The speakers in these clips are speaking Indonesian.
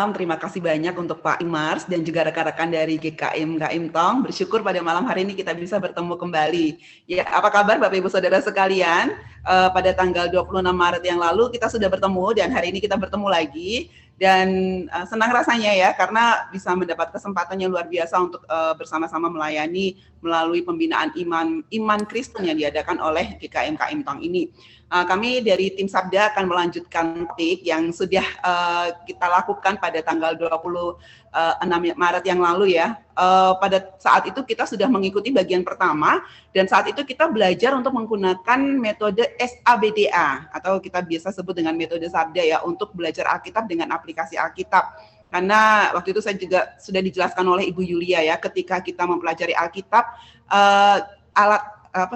malam. Terima kasih banyak untuk Pak Imars dan juga rekan-rekan dari GKIM Tong. Bersyukur pada malam hari ini kita bisa bertemu kembali. Ya, apa kabar Bapak Ibu Saudara sekalian? Pada tanggal 26 Maret yang lalu kita sudah bertemu dan hari ini kita bertemu lagi. Dan senang rasanya ya karena bisa mendapat kesempatan yang luar biasa untuk bersama-sama melayani melalui pembinaan iman Kristen yang diadakan oleh GKIM Tong ini. Kami dari tim Sabda akan melanjutkan topik yang sudah kita lakukan pada tanggal 26 Maret yang lalu ya. Pada saat itu kita sudah mengikuti bagian pertama dan saat itu kita belajar untuk menggunakan metode SABDA atau kita biasa sebut dengan metode Sabda ya untuk belajar Alkitab dengan aplikasi Alkitab. Karena waktu itu saya juga sudah dijelaskan oleh Ibu Yulia ya, ketika kita mempelajari Alkitab,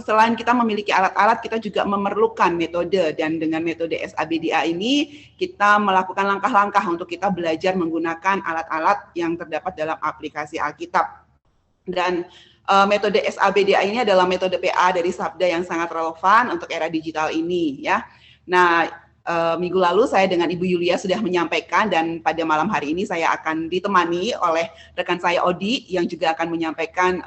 selain kita memiliki alat-alat, kita juga memerlukan metode, dan dengan metode SABDA ini kita melakukan langkah-langkah untuk kita belajar menggunakan alat-alat yang terdapat dalam aplikasi Alkitab. Dan metode SABDA ini adalah metode PA dari Sabda yang sangat relevan untuk era digital ini ya. Nah, minggu lalu saya dengan Ibu Yulia sudah menyampaikan dan pada malam hari ini saya akan ditemani oleh rekan saya Odi yang juga akan menyampaikan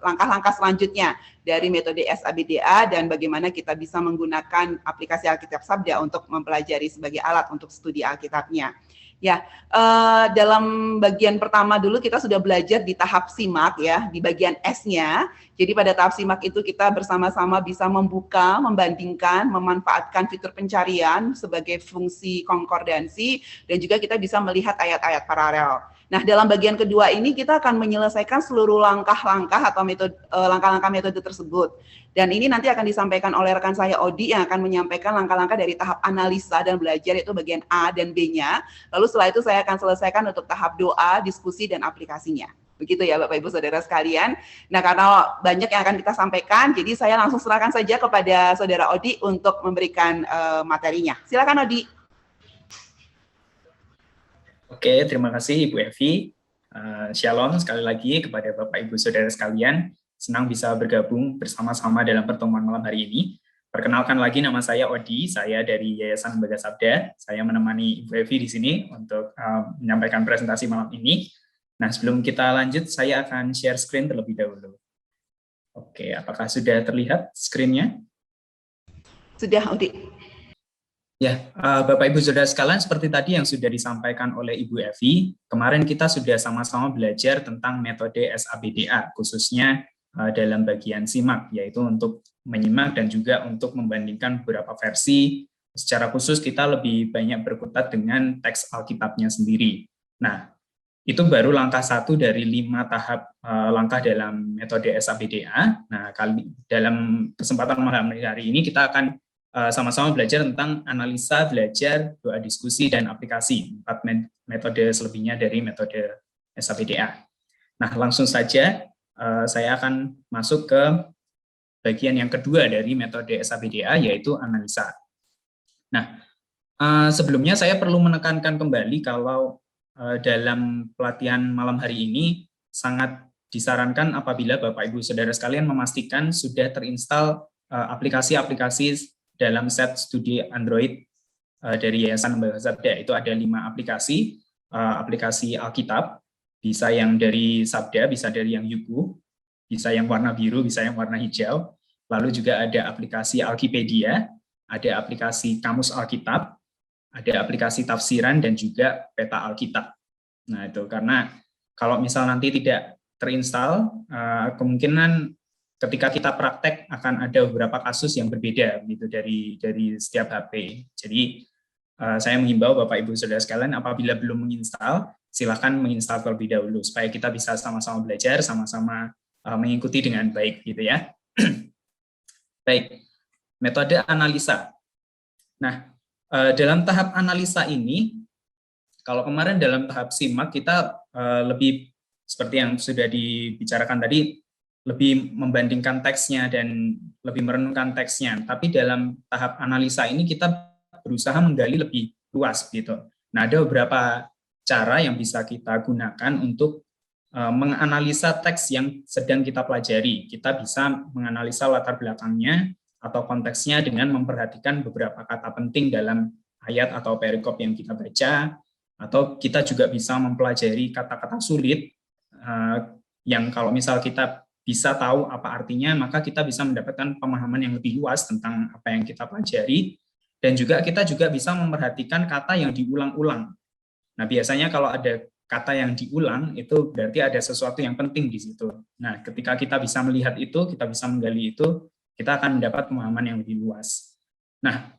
langkah-langkah selanjutnya dari metode SABDA dan bagaimana kita bisa menggunakan aplikasi Alkitab Sabda untuk mempelajari sebagai alat untuk studi Alkitabnya. Ya, dalam bagian pertama dulu kita sudah belajar di tahap simak ya, di bagian S-nya. Jadi pada tahap simak itu kita bersama-sama bisa membuka, membandingkan, memanfaatkan fitur pencarian sebagai fungsi konkordansi, dan juga kita bisa melihat ayat-ayat paralel. Nah, dalam bagian kedua ini kita akan menyelesaikan seluruh langkah-langkah atau langkah-langkah metode tersebut. Dan ini nanti akan disampaikan oleh rekan saya Odi yang akan menyampaikan langkah-langkah dari tahap analisa dan belajar, yaitu bagian A dan B-nya. Lalu setelah itu saya akan selesaikan untuk tahap doa, diskusi, dan aplikasinya. Begitu ya Bapak Ibu Saudara sekalian. Nah, karena banyak yang akan kita sampaikan, jadi saya langsung serahkan saja kepada Saudara Odi untuk memberikan materinya. Silakan Odi. Oke, terima kasih Ibu Evi. Shalom sekali lagi kepada Bapak Ibu Saudara sekalian. Senang bisa bergabung bersama-sama dalam pertemuan malam hari ini. Perkenalkan lagi, nama saya Odi, saya dari Yayasan Lembaga Sabda. Saya menemani Ibu Evi di sini untuk menyampaikan presentasi malam ini. Nah, sebelum kita lanjut, saya akan share screen terlebih dahulu. Oke, apakah sudah terlihat screen-nya? Sudah, Odi. Ya, Bapak Ibu Saudara sekalian, seperti tadi yang sudah disampaikan oleh Ibu Evi, kemarin kita sudah sama-sama belajar tentang metode SABDA, khususnya dalam bagian simak, yaitu untuk menyimak dan juga untuk membandingkan beberapa versi. Secara khusus kita lebih banyak berkutat dengan teks Alkitabnya sendiri. Nah, itu baru langkah 1 dari 5 tahap langkah dalam metode SABDA. Nah, dalam kesempatan malam hari ini kita akan sama-sama belajar tentang analisa, belajar, doa, diskusi, dan aplikasi. 4 metode selebihnya dari metode SABDA. Nah, langsung saja saya akan masuk ke bagian yang kedua dari metode SABDA, yaitu analisa. Nah, sebelumnya saya perlu menekankan kembali kalau dalam pelatihan malam hari ini sangat disarankan apabila Bapak Ibu Saudara sekalian memastikan sudah terinstall aplikasi-aplikasi dalam set studi Android dari Yayasan Lembaga Sabda. Itu ada 5 aplikasi, aplikasi Alkitab, bisa yang dari Sabda, bisa dari yang Yugu, bisa yang warna biru, bisa yang warna hijau. Lalu juga ada aplikasi Alkipedia, ada aplikasi Kamus Alkitab, ada aplikasi tafsiran, dan juga peta Alkitab. Nah, itu karena kalau misal nanti tidak terinstall, kemungkinan ketika kita praktek akan ada beberapa kasus yang berbeda gitu dari setiap HP. Jadi saya menghimbau Bapak Ibu Saudara sekalian, apabila belum menginstal, silakan menginstal terlebih dahulu supaya kita bisa sama-sama belajar, sama-sama mengikuti dengan baik gitu ya. Baik, metode analisa. Nah, dalam tahap analisa ini, kalau kemarin dalam tahap simak kita lebih seperti yang sudah dibicarakan tadi, lebih membandingkan teksnya dan lebih merenungkan teksnya. Tapi dalam tahap analisa ini kita berusaha menggali lebih luas gitu. Nah, ada beberapa cara yang bisa kita gunakan untuk menganalisa teks yang sedang kita pelajari. Kita bisa menganalisa latar belakangnya atau konteksnya dengan memperhatikan beberapa kata penting dalam ayat atau perikop yang kita baca. Atau kita juga bisa mempelajari kata-kata sulit yang kalau misal kita bisa tahu apa artinya, maka kita bisa mendapatkan pemahaman yang lebih luas tentang apa yang kita pelajari. Dan juga kita juga bisa memperhatikan kata yang diulang-ulang. Nah, biasanya kalau ada kata yang diulang, itu berarti ada sesuatu yang penting di situ. Nah, ketika kita bisa melihat itu, kita bisa menggali itu, kita akan mendapat pemahaman yang lebih luas. Nah,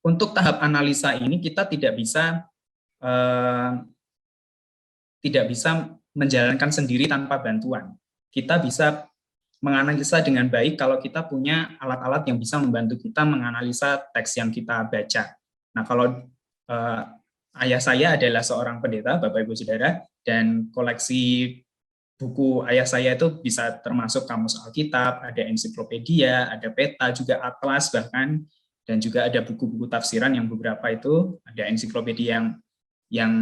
untuk tahap analisa ini kita tidak bisa menjalankan sendiri tanpa bantuan. Kita bisa menganalisa dengan baik kalau kita punya alat-alat yang bisa membantu kita menganalisa teks yang kita baca. Nah, kalau ayah saya adalah seorang pendeta, Bapak Ibu Saudara, dan koleksi buku ayah saya itu bisa termasuk kamus Alkitab, ada ensiklopedia, ada peta, juga atlas bahkan, dan juga ada buku-buku tafsiran yang beberapa itu, ada ensiklopedia yang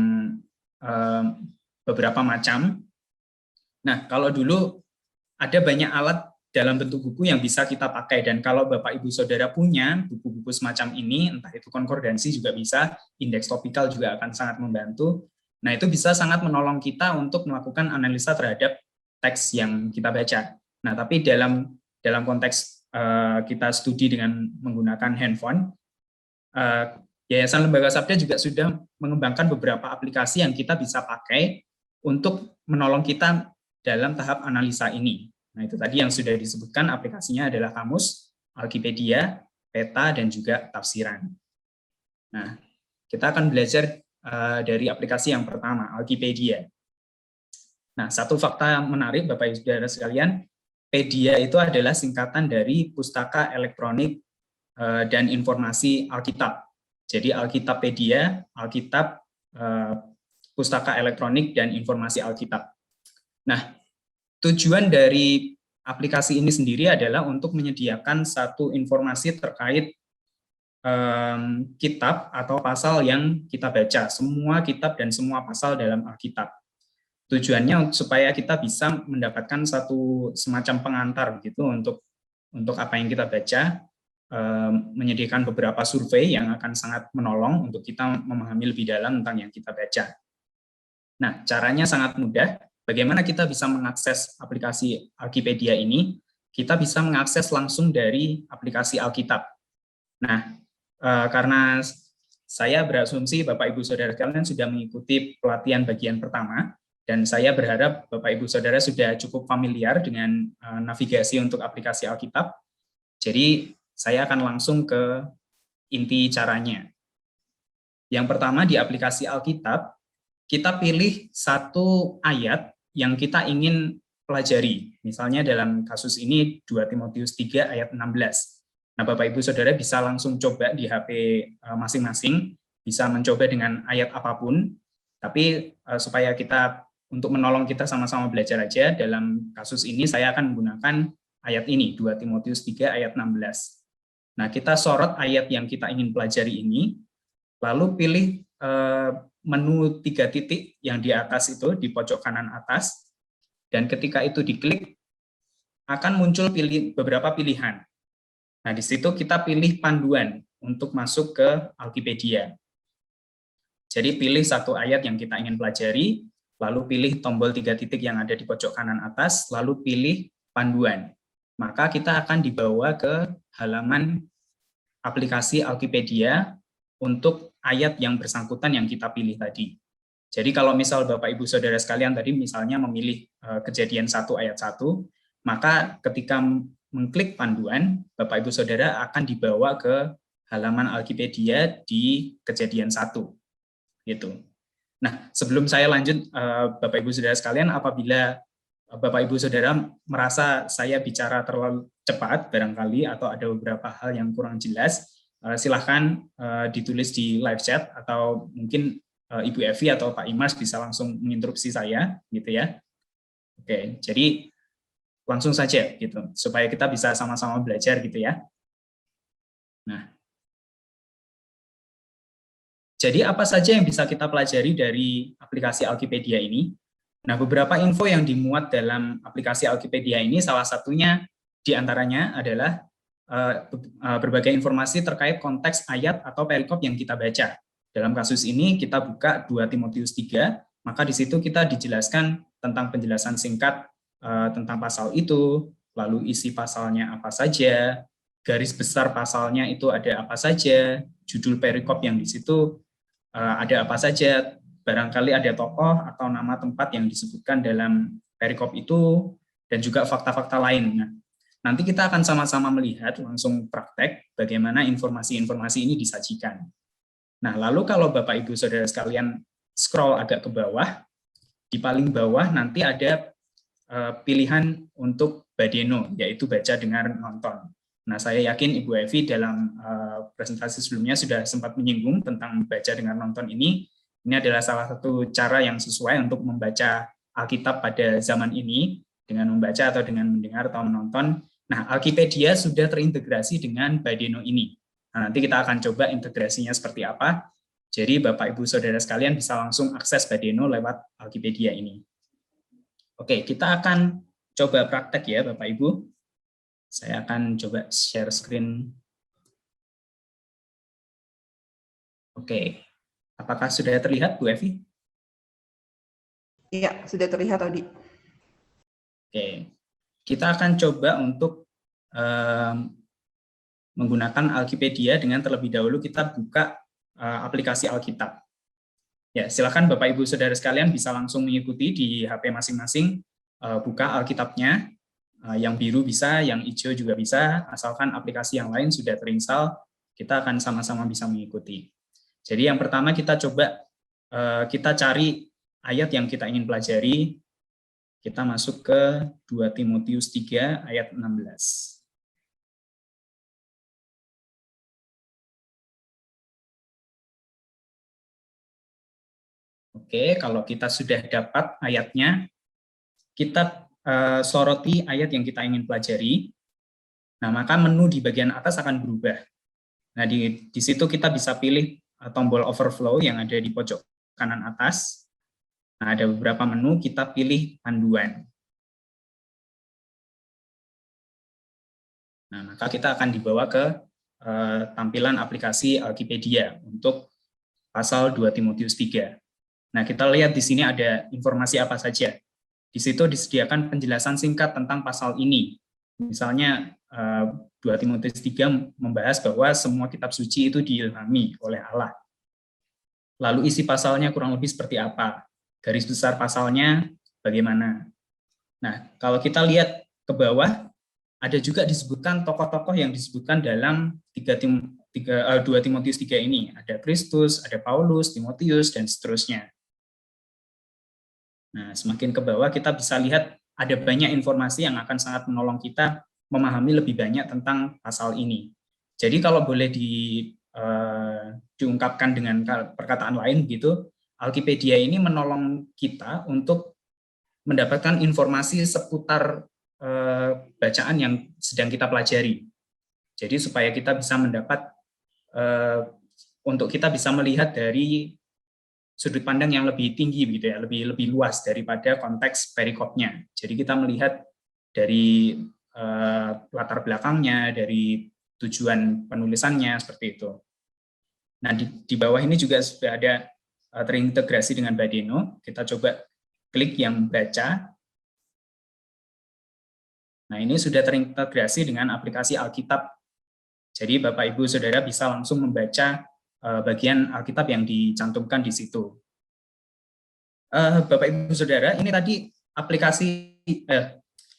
beberapa macam. Nah, kalau dulu ada banyak alat dalam bentuk buku yang bisa kita pakai, dan kalau Bapak Ibu Saudara punya buku-buku semacam ini, entah itu konkordansi juga bisa, indeks topikal juga akan sangat membantu. Nah, itu bisa sangat menolong kita untuk melakukan analisa terhadap teks yang kita baca. Nah, tapi dalam konteks kita studi dengan menggunakan handphone, Yayasan Lembaga Sabda juga sudah mengembangkan beberapa aplikasi yang kita bisa pakai untuk menolong kita dalam tahap analisa ini. Nah, itu tadi yang sudah disebutkan, aplikasinya adalah Kamus, Alkipedia, Peta, dan juga Tafsiran. Nah, kita akan belajar dari aplikasi yang pertama, Alkipedia. Nah, satu fakta menarik, Bapak Ibu Saudara sekalian, Pedia itu adalah singkatan dari Pustaka Elektronik dan Informasi Alkitab. Jadi Alkitabpedia, Alkitab, Pustaka Elektronik, dan Informasi Alkitab. Nah, tujuan dari aplikasi ini sendiri adalah untuk menyediakan satu informasi terkait kitab atau pasal yang kita baca, semua kitab dan semua pasal dalam Alkitab. Tujuannya supaya kita bisa mendapatkan satu semacam pengantar gitu untuk apa yang kita baca, menyediakan beberapa survei yang akan sangat menolong untuk kita memahami lebih dalam tentang yang kita baca. Nah, caranya sangat mudah. Bagaimana kita bisa mengakses aplikasi Alkipedia ini? Kita bisa mengakses langsung dari aplikasi Alkitab. Nah, karena saya berasumsi Bapak Ibu Saudara sekalian sudah mengikuti pelatihan bagian pertama, dan saya berharap Bapak Ibu Saudara sudah cukup familiar dengan navigasi untuk aplikasi Alkitab. Jadi, saya akan langsung ke inti caranya. Yang pertama, di aplikasi Alkitab, kita pilih satu ayat yang kita ingin pelajari. Misalnya dalam kasus ini 2 Timotius 3 ayat 16. Nah, Bapak Ibu Saudara bisa langsung coba di HP masing-masing, bisa mencoba dengan ayat apapun, tapi supaya kita, untuk menolong kita sama-sama belajar aja, dalam kasus ini saya akan menggunakan ayat ini, 2 Timotius 3 ayat 16. Nah, kita sorot ayat yang kita ingin pelajari ini, lalu pilih menu 3 titik yang di atas itu, di pojok kanan atas, dan ketika itu diklik, akan muncul beberapa pilihan. Nah, di situ kita pilih panduan untuk masuk ke Alkipedia. Jadi pilih satu ayat yang kita ingin pelajari, lalu pilih tombol 3 titik yang ada di pojok kanan atas, lalu pilih panduan. Maka kita akan dibawa ke halaman aplikasi Alkipedia untuk ayat yang bersangkutan yang kita pilih tadi. Jadi kalau misal Bapak Ibu Saudara sekalian tadi misalnya memilih Kejadian 1 ayat 1, maka ketika mengklik panduan, Bapak Ibu Saudara akan dibawa ke halaman Alkipedia di Kejadian 1. Gitu. Nah, sebelum saya lanjut, Bapak Ibu Saudara sekalian, apabila Bapak Ibu Saudara merasa saya bicara terlalu cepat barangkali atau ada beberapa hal yang kurang jelas, silahkan ditulis di live chat, atau mungkin Ibu Evi atau Pak Imas bisa langsung menginterupsi saya, gitu ya. Oke, jadi langsung saja gitu, supaya kita bisa sama-sama belajar gitu ya. Nah, jadi apa saja yang bisa kita pelajari dari aplikasi Alkipedia ini? Nah, beberapa info yang dimuat dalam aplikasi Alkipedia ini, salah satunya diantaranya adalah berbagai informasi terkait konteks ayat atau perikop yang kita baca. Dalam kasus ini kita buka 2 Timotius 3, maka di situ kita dijelaskan tentang penjelasan singkat tentang pasal itu, lalu isi pasalnya apa saja, garis besar pasalnya itu ada apa saja, judul perikop yang di situ ada apa saja, barangkali ada tokoh atau nama tempat yang disebutkan dalam perikop itu, dan juga fakta-fakta lain. Nah, nanti kita akan sama-sama melihat langsung praktek bagaimana informasi-informasi ini disajikan. Nah, lalu kalau Bapak Ibu Saudara sekalian scroll agak ke bawah, di paling bawah nanti ada pilihan untuk Badeno, yaitu baca, dengar, nonton. Nah, saya yakin Ibu Evi dalam presentasi sebelumnya sudah sempat menyinggung tentang baca, dengar, nonton ini. Ini adalah salah satu cara yang sesuai untuk membaca Alkitab pada zaman ini, dengan membaca atau dengan mendengar atau menonton. Nah, Alkipedia sudah terintegrasi dengan Badeno ini. Nah, nanti kita akan coba integrasinya seperti apa. Jadi Bapak Ibu Saudara sekalian bisa langsung akses Badeno lewat Alkipedia ini. Oke, kita akan coba praktek ya Bapak Ibu. Saya akan coba share screen. Oke, apakah sudah terlihat Bu Evi? Iya, sudah terlihat Odi. Oke, kita akan coba untuk menggunakan Alkipedia dengan terlebih dahulu kita buka aplikasi Alkitab. Ya, silakan Bapak Ibu Saudara sekalian bisa langsung mengikuti di HP masing-masing, buka Alkitabnya, yang biru bisa, yang hijau juga bisa, asalkan aplikasi yang lain sudah terinstall, kita akan sama-sama bisa mengikuti. Jadi yang pertama kita coba, kita cari ayat yang kita ingin pelajari, kita masuk ke 2 Timotius 3 ayat 16. Oke, kalau kita sudah dapat ayatnya, kita soroti ayat yang kita ingin pelajari. Nah, maka menu di bagian atas akan berubah. Nah, di situ kita bisa pilih tombol overflow yang ada di pojok kanan atas. Nah, ada beberapa menu, kita pilih panduan. Nah, maka kita akan dibawa ke tampilan aplikasi Alkipedia untuk pasal 2 Timotius 3. Nah, kita lihat di sini ada informasi apa saja. Di situ disediakan penjelasan singkat tentang pasal ini. Misalnya 2 Timotius 3 membahas bahwa semua kitab suci itu diilhami oleh Allah. Lalu isi pasalnya kurang lebih seperti apa? Garis besar pasalnya bagaimana? Nah, kalau kita lihat ke bawah, ada juga disebutkan tokoh-tokoh yang disebutkan dalam 2 Timotius 3 ini. Ada Kristus, ada Paulus, Timotius, dan seterusnya. Nah, semakin ke bawah kita bisa lihat ada banyak informasi yang akan sangat menolong kita memahami lebih banyak tentang pasal ini. Jadi kalau boleh diungkapkan dengan perkataan lain gitu, Alkipedia ini menolong kita untuk mendapatkan informasi seputar bacaan yang sedang kita pelajari. Jadi supaya kita bisa mendapat untuk kita bisa melihat dari sudut pandang yang lebih tinggi gitu ya, lebih luas daripada konteks perikopnya. Jadi kita melihat dari latar belakangnya, dari tujuan penulisannya seperti itu. Nah, di bawah ini juga sudah ada terintegrasi dengan Badeno. Kita coba klik yang baca. Nah, ini sudah terintegrasi dengan aplikasi Alkitab. Jadi Bapak Ibu Saudara bisa langsung membaca bagian Alkitab yang dicantumkan di situ. Bapak Ibu Saudara, ini tadi aplikasi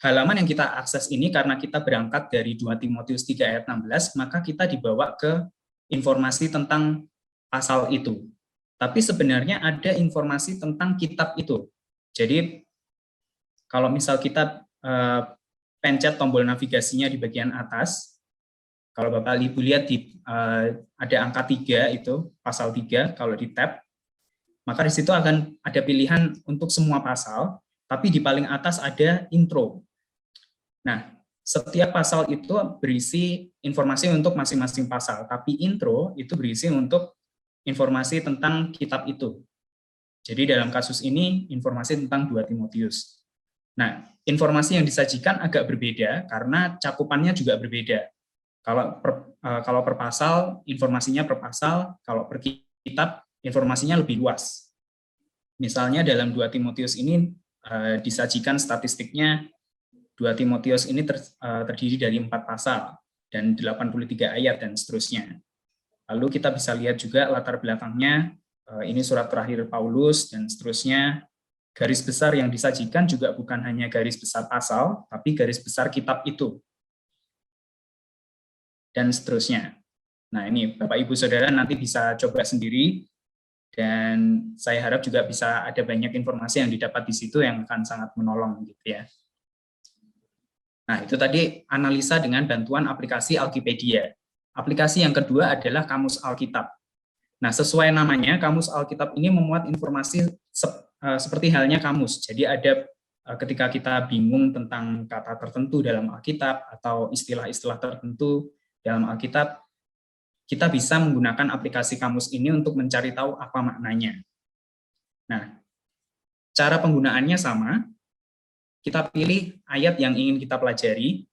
halaman yang kita akses ini karena kita berangkat dari 2 Timotius 3 ayat 16, maka kita dibawa ke informasi tentang pasal itu. Tapi sebenarnya ada informasi tentang kitab itu. Jadi kalau misal kita pencet tombol navigasinya di bagian atas, kalau Bapak Ibu lihat ada angka 3 itu, pasal 3, kalau di tab, maka di situ akan ada pilihan untuk semua pasal, tapi di paling atas ada intro. Nah, setiap pasal itu berisi informasi untuk masing-masing pasal, tapi intro itu berisi untuk informasi tentang kitab itu. Jadi dalam kasus ini, informasi tentang 2 Timotius. Nah, informasi yang disajikan agak berbeda karena cakupannya juga berbeda. Kalau per pasal, informasinya per pasal, kalau per Alkitab informasinya lebih luas. Misalnya dalam 2 Timotius ini disajikan statistiknya 2 Timotius ini terdiri dari 4 pasal dan 83 ayat dan seterusnya. Lalu kita bisa lihat juga latar belakangnya, ini surat terakhir Paulus dan seterusnya. Garis besar yang disajikan juga bukan hanya garis besar pasal, tapi garis besar kitab itu. Dan seterusnya. Nah, ini Bapak Ibu Saudara nanti bisa coba sendiri, dan saya harap juga bisa ada banyak informasi yang didapat di situ yang akan sangat menolong gitu ya. Nah, itu tadi analisa dengan bantuan aplikasi Alkipedia. Aplikasi yang kedua adalah Kamus Alkitab. Nah, sesuai namanya, Kamus Alkitab ini memuat informasi seperti halnya kamus. Jadi ada ketika kita bingung tentang kata tertentu dalam Alkitab atau istilah-istilah tertentu dalam Alkitab, kita bisa menggunakan aplikasi kamus ini untuk mencari tahu apa maknanya. Nah, cara penggunaannya sama. Kita pilih ayat yang ingin kita pelajari,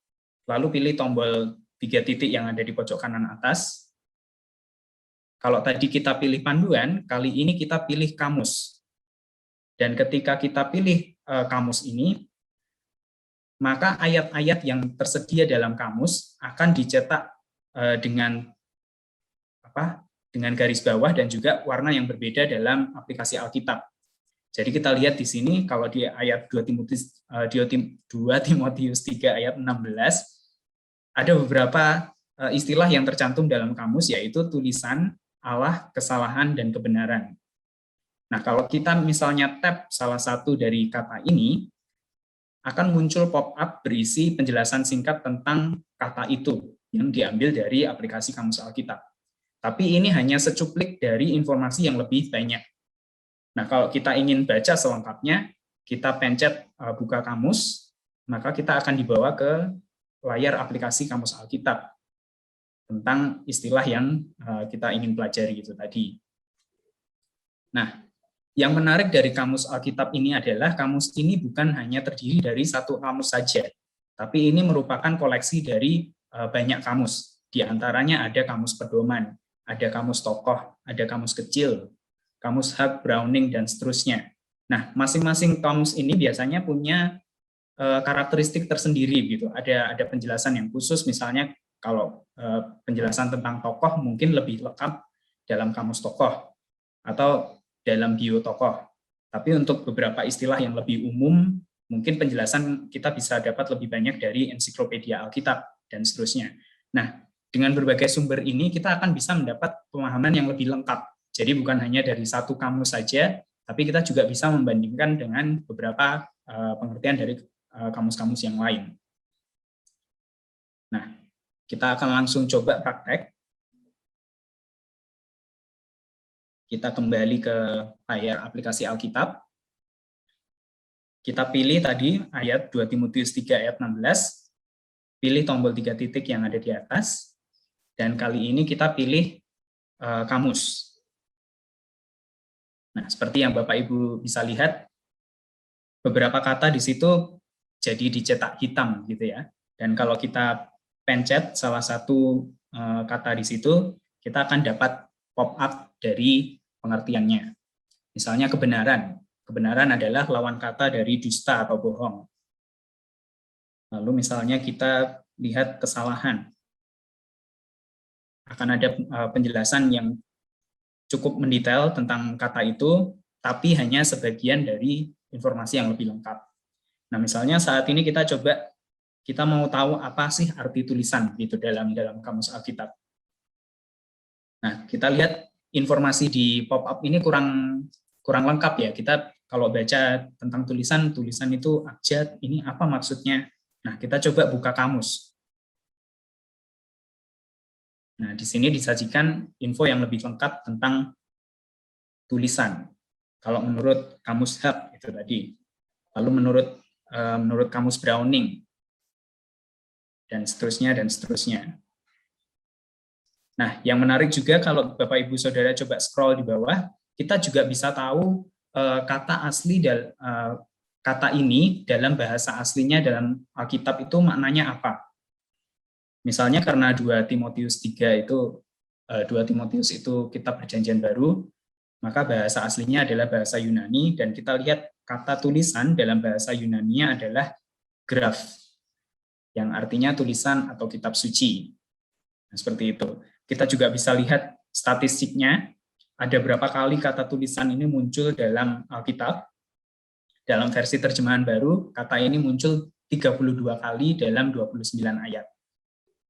lalu pilih tombol 3 titik yang ada di pojok kanan atas. Kalau tadi kita pilih panduan, kali ini kita pilih kamus. Dan ketika kita pilih kamus ini, maka ayat-ayat yang tersedia dalam kamus akan dicetak dengan garis bawah dan juga warna yang berbeda dalam aplikasi Alkitab. Jadi kita lihat di sini, kalau di ayat 2 Timotius 3 ayat 16, ada beberapa istilah yang tercantum dalam kamus, yaitu tulisan, Allah, kesalahan, dan kebenaran. Nah, kalau kita misalnya tap salah satu dari kata ini, akan muncul pop-up berisi penjelasan singkat tentang kata itu yang diambil dari aplikasi Kamus Alkitab. Tapi ini hanya secuplik dari informasi yang lebih banyak. Nah, kalau kita ingin baca selengkapnya, kita pencet buka kamus, maka kita akan dibawa ke layar aplikasi Kamus Alkitab tentang istilah yang kita ingin pelajari itu tadi. Nah, yang menarik dari Kamus Alkitab ini adalah kamus ini bukan hanya terdiri dari satu kamus saja, tapi ini merupakan koleksi dari banyak kamus. Di antaranya ada kamus pedoman, ada kamus tokoh, ada kamus kecil, kamus Hug, Browning, dan seterusnya. Nah, masing-masing kamus ini biasanya punya karakteristik tersendiri gitu. Ada penjelasan yang khusus, misalnya kalau penjelasan tentang tokoh mungkin lebih lengkap dalam kamus tokoh atau dalam bio tokoh. Tapi untuk beberapa istilah yang lebih umum, mungkin penjelasan kita bisa dapat lebih banyak dari ensiklopedia Alkitab dan seterusnya. Nah, dengan berbagai sumber ini kita akan bisa mendapat pemahaman yang lebih lengkap. Jadi bukan hanya dari satu kamus saja, tapi kita juga bisa membandingkan dengan beberapa pengertian dari kamus-kamus yang lain. Nah, kita akan langsung coba praktek. Kita kembali ke layar aplikasi Alkitab. Kita pilih tadi ayat 2 Timotius 3 ayat 16. Pilih tombol 3 titik yang ada di atas. Dan kali ini kita pilih kamus. Nah, seperti yang Bapak Ibu bisa lihat, beberapa kata di situ jadi dicetak hitam gitu ya. Dan kalau kita pencet salah satu kata di situ, kita akan dapat pop-up dari pengertiannya. Misalnya kebenaran. Kebenaran adalah lawan kata dari dusta atau bohong. Lalu misalnya kita lihat kesalahan. Akan ada penjelasan yang cukup mendetail tentang kata itu, tapi hanya sebagian dari informasi yang lebih lengkap. Nah, misalnya saat ini kita mau tahu apa sih arti tulisan gitu dalam kamus Alkitab. Nah, kita lihat informasi di pop-up ini kurang lengkap ya. Kita kalau baca tentang tulisan itu abjad, ini apa maksudnya? Nah, kita coba buka kamus. Nah, di sini disajikan info yang lebih lengkap tentang tulisan. Kalau menurut kamus Hub itu tadi. Lalu menurut kamus Browning dan seterusnya. Nah, yang menarik juga kalau Bapak Ibu Saudara coba scroll di bawah, kita juga bisa tahu kata asli kata ini dalam bahasa aslinya dalam Alkitab itu maknanya apa. Misalnya karena 2 Timotius 3 itu 2 Timotius itu kitab Perjanjian Baru, maka bahasa aslinya adalah bahasa Yunani, dan kita lihat kata tulisan dalam bahasa Yunani adalah graph, yang artinya tulisan atau kitab suci. Nah, seperti itu. Kita juga bisa lihat statistiknya, ada berapa kali kata tulisan ini muncul dalam Alkitab. Dalam versi terjemahan baru, kata ini muncul 32 kali dalam 29 ayat.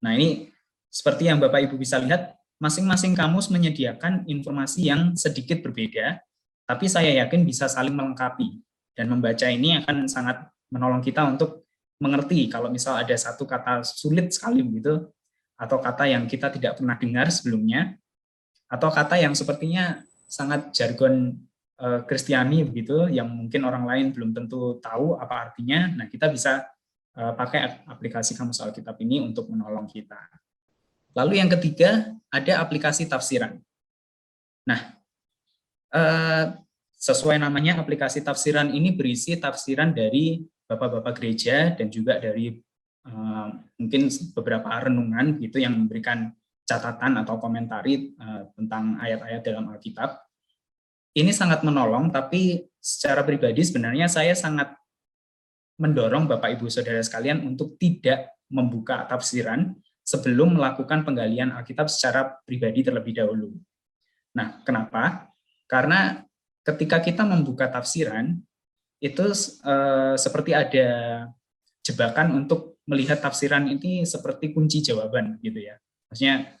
Nah, ini seperti yang Bapak Ibu bisa lihat, masing-masing kamus menyediakan informasi yang sedikit berbeda, tapi saya yakin bisa saling melengkapi. Dan membaca ini akan sangat menolong kita untuk mengerti kalau misal ada satu kata sulit sekali begitu, atau kata yang kita tidak pernah dengar sebelumnya, atau kata yang sepertinya sangat jargon Kristiani begitu, yang mungkin orang lain belum tentu tahu apa artinya. Nah, kita bisa pakai aplikasi Kamus Alkitab ini untuk menolong kita. Lalu yang ketiga, ada aplikasi tafsiran. Nah, sesuai namanya, aplikasi tafsiran ini berisi tafsiran dari bapak-bapak gereja dan juga dari mungkin beberapa renungan gitu yang memberikan catatan atau komentari tentang ayat-ayat dalam Alkitab. Ini sangat menolong, tapi secara pribadi sebenarnya saya sangat mendorong Bapak Ibu Saudara sekalian untuk tidak membuka tafsiran sebelum melakukan penggalian Alkitab secara pribadi terlebih dahulu. Nah, kenapa? Karena ketika kita membuka tafsiran, itu seperti ada jebakan untuk melihat tafsiran ini seperti kunci jawaban gitu ya. Maksudnya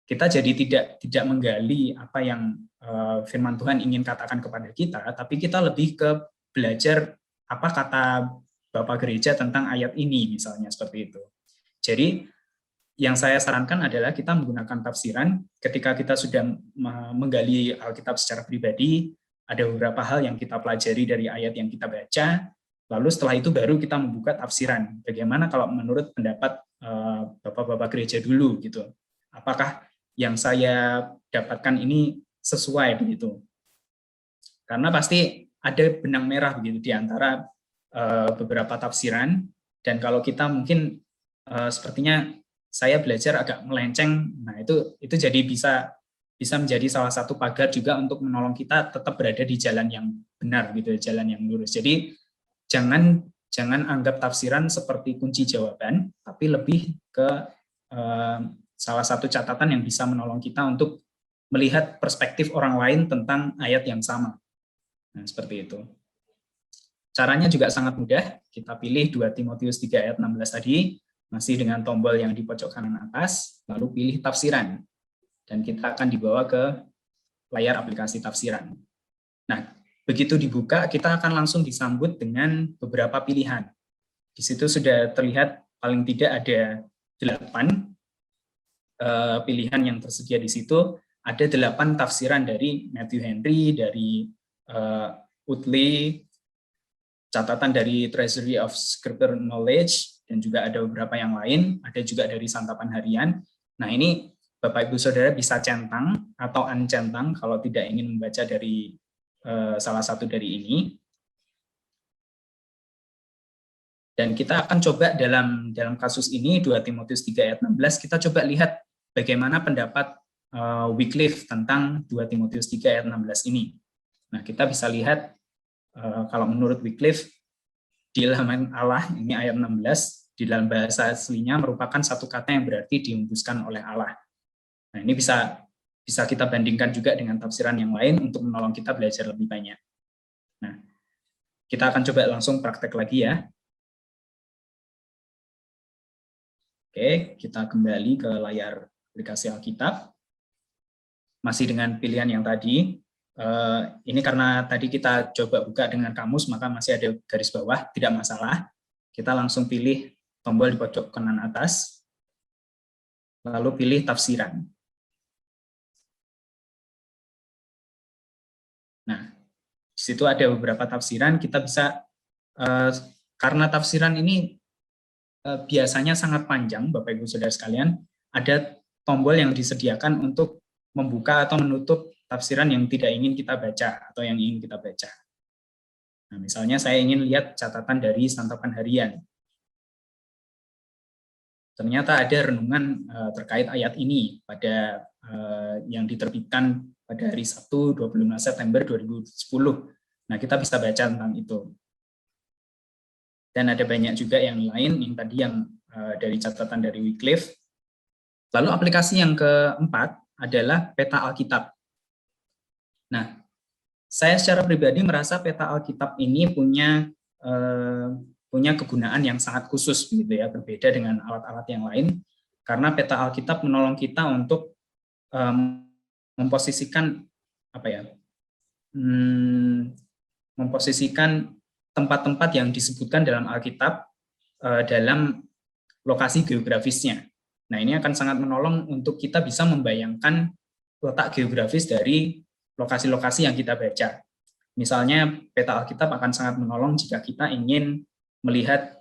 kita jadi tidak menggali apa yang firman Tuhan ingin katakan kepada kita, tapi kita lebih ke belajar apa kata Bapak Gereja tentang ayat ini, misalnya seperti itu. Jadi yang saya sarankan adalah kita menggunakan tafsiran ketika kita sudah menggali Alkitab secara pribadi, ada beberapa hal yang kita pelajari dari ayat yang kita baca, lalu setelah itu baru kita membuka tafsiran. Bagaimana kalau menurut pendapat Bapak-Bapak Gereja dulu gitu. Apakah yang saya dapatkan ini sesuai begitu. Karena pasti ada benang merah begitu di antara beberapa tafsiran, dan kalau kita mungkin sepertinya saya belajar agak melenceng, nah itu jadi bisa menjadi salah satu pagar juga untuk menolong kita tetap berada di jalan yang benar gitu, jalan yang lurus. Jadi jangan anggap tafsiran seperti kunci jawaban, tapi lebih ke salah satu catatan yang bisa menolong kita untuk melihat perspektif orang lain tentang ayat yang sama. Nah, seperti itu. Caranya juga sangat mudah. Kita pilih 2 Timotius 3 ayat 16 tadi, masih dengan tombol yang di pojok kanan atas, lalu pilih tafsiran. Dan kita akan dibawa ke layar aplikasi tafsiran. Nah, begitu dibuka, kita akan langsung disambut dengan beberapa pilihan. Di situ sudah terlihat paling tidak ada 8 pilihan yang tersedia di situ. Ada 8 tafsiran dari Matthew Henry, dari Utley, catatan dari Treasury of Scripture Knowledge, dan juga ada beberapa yang lain, ada juga dari Santapan Harian. Nah, ini Bapak Ibu Saudara bisa centang atau uncentang kalau tidak ingin membaca dari salah satu dari ini. Dan kita akan coba dalam kasus ini 2 Timotius 3 ayat 16, kita coba lihat bagaimana pendapat Wycliffe tentang 2 Timotius 3 ayat 16 ini. Nah, kita bisa lihat kalau menurut Wycliffe, diilhamkan Allah, ini ayat 16, di dalam bahasa aslinya merupakan satu kata yang berarti dihembuskan oleh Allah. Nah, ini bisa kita bandingkan juga dengan tafsiran yang lain untuk menolong kita belajar lebih banyak. Nah, kita akan coba langsung praktek lagi ya. Oke, kita kembali ke layar aplikasi Alkitab. Masih dengan pilihan yang tadi. Ini karena tadi kita coba buka dengan kamus, maka masih ada garis bawah, tidak masalah. Kita langsung pilih tombol di pojok kanan atas, lalu pilih tafsiran. Nah, di situ ada beberapa tafsiran, kita bisa, karena tafsiran ini biasanya sangat panjang, Bapak Ibu Saudara sekalian, ada tombol yang disediakan untuk membuka atau menutup tafsiran yang tidak ingin kita baca atau yang ingin kita baca. Nah, misalnya saya ingin lihat catatan dari Santapan Harian. ternyata ada renungan terkait ayat ini pada yang diterbitkan pada hari Sabtu 25 September 2010. Nah, kita bisa baca tentang itu. Dan ada banyak juga yang lain, yang tadi yang dari catatan dari Wycliffe. Lalu aplikasi yang keempat adalah peta Alkitab. Nah, saya secara pribadi merasa peta Alkitab ini punya kegunaan yang sangat khusus, gitu ya, berbeda dengan alat-alat yang lain, karena peta Alkitab menolong kita untuk memposisikan memposisikan tempat-tempat yang disebutkan dalam Alkitab dalam lokasi geografisnya. Nah, ini akan sangat menolong untuk kita bisa membayangkan letak geografis dari lokasi-lokasi yang kita baca. Misalnya, peta Alkitab akan sangat menolong jika kita ingin melihat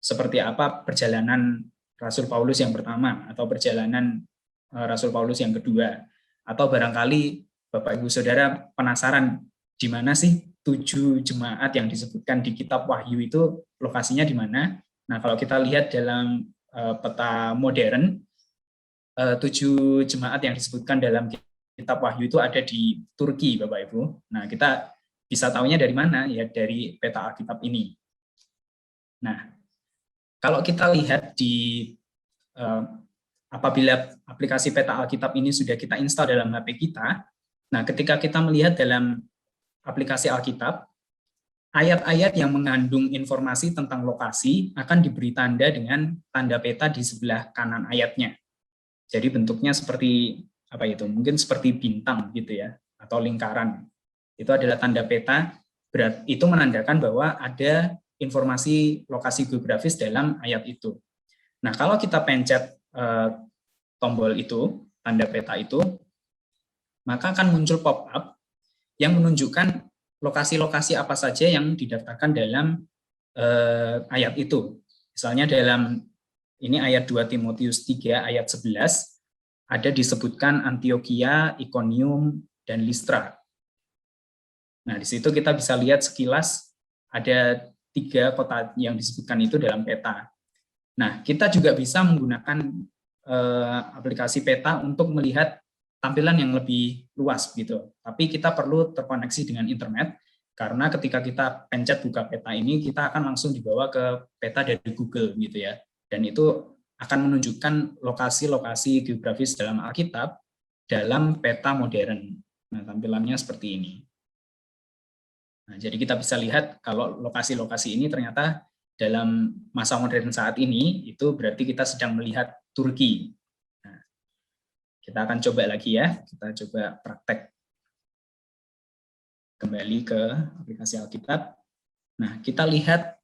seperti apa perjalanan Rasul Paulus yang pertama, atau perjalanan Rasul Paulus yang kedua. Atau barangkali Bapak Ibu Saudara penasaran, di mana sih 7 jemaat yang disebutkan di kitab Wahyu itu lokasinya di mana? Nah, kalau kita lihat dalam peta modern, 7 jemaat yang disebutkan dalam kitab Wahyu itu ada di Turki, Bapak Ibu. Nah, kita bisa tahunya dari mana? Ya, dari peta Alkitab ini. Nah, kalau kita lihat di apabila aplikasi peta Alkitab ini sudah kita install dalam HP kita, nah ketika kita melihat dalam aplikasi Alkitab, ayat-ayat yang mengandung informasi tentang lokasi akan diberi tanda dengan tanda peta di sebelah kanan ayatnya. Jadi bentuknya seperti apa itu? Mungkin seperti bintang gitu ya, atau lingkaran. Itu adalah tanda peta. Itu menandakan bahwa ada informasi lokasi geografis dalam ayat itu. Nah, kalau kita pencet tombol itu, tanda peta itu, maka akan muncul pop-up yang menunjukkan lokasi-lokasi apa saja yang didaftarkan dalam ayat itu. Misalnya dalam ini ayat 2 Timotius 3 ayat 11 ada disebutkan Antiokhia, Iconium, dan Listra. Nah, di situ kita bisa lihat sekilas ada 3 kota yang disebutkan itu dalam peta. Nah, kita juga bisa menggunakan aplikasi peta untuk melihat tampilan yang lebih luas gitu. Tapi kita perlu terkoneksi dengan internet, karena ketika kita pencet buka peta ini, kita akan langsung dibawa ke peta dari Google gitu ya. Dan itu akan menunjukkan lokasi-lokasi geografis dalam Alkitab dalam peta modern. Nah, tampilannya seperti ini. Nah, jadi kita bisa lihat kalau lokasi-lokasi ini ternyata dalam masa modern saat ini, itu berarti kita sedang melihat Turki. Nah, kita akan coba lagi ya, kita coba praktek kembali ke aplikasi Alkitab. Nah, kita lihat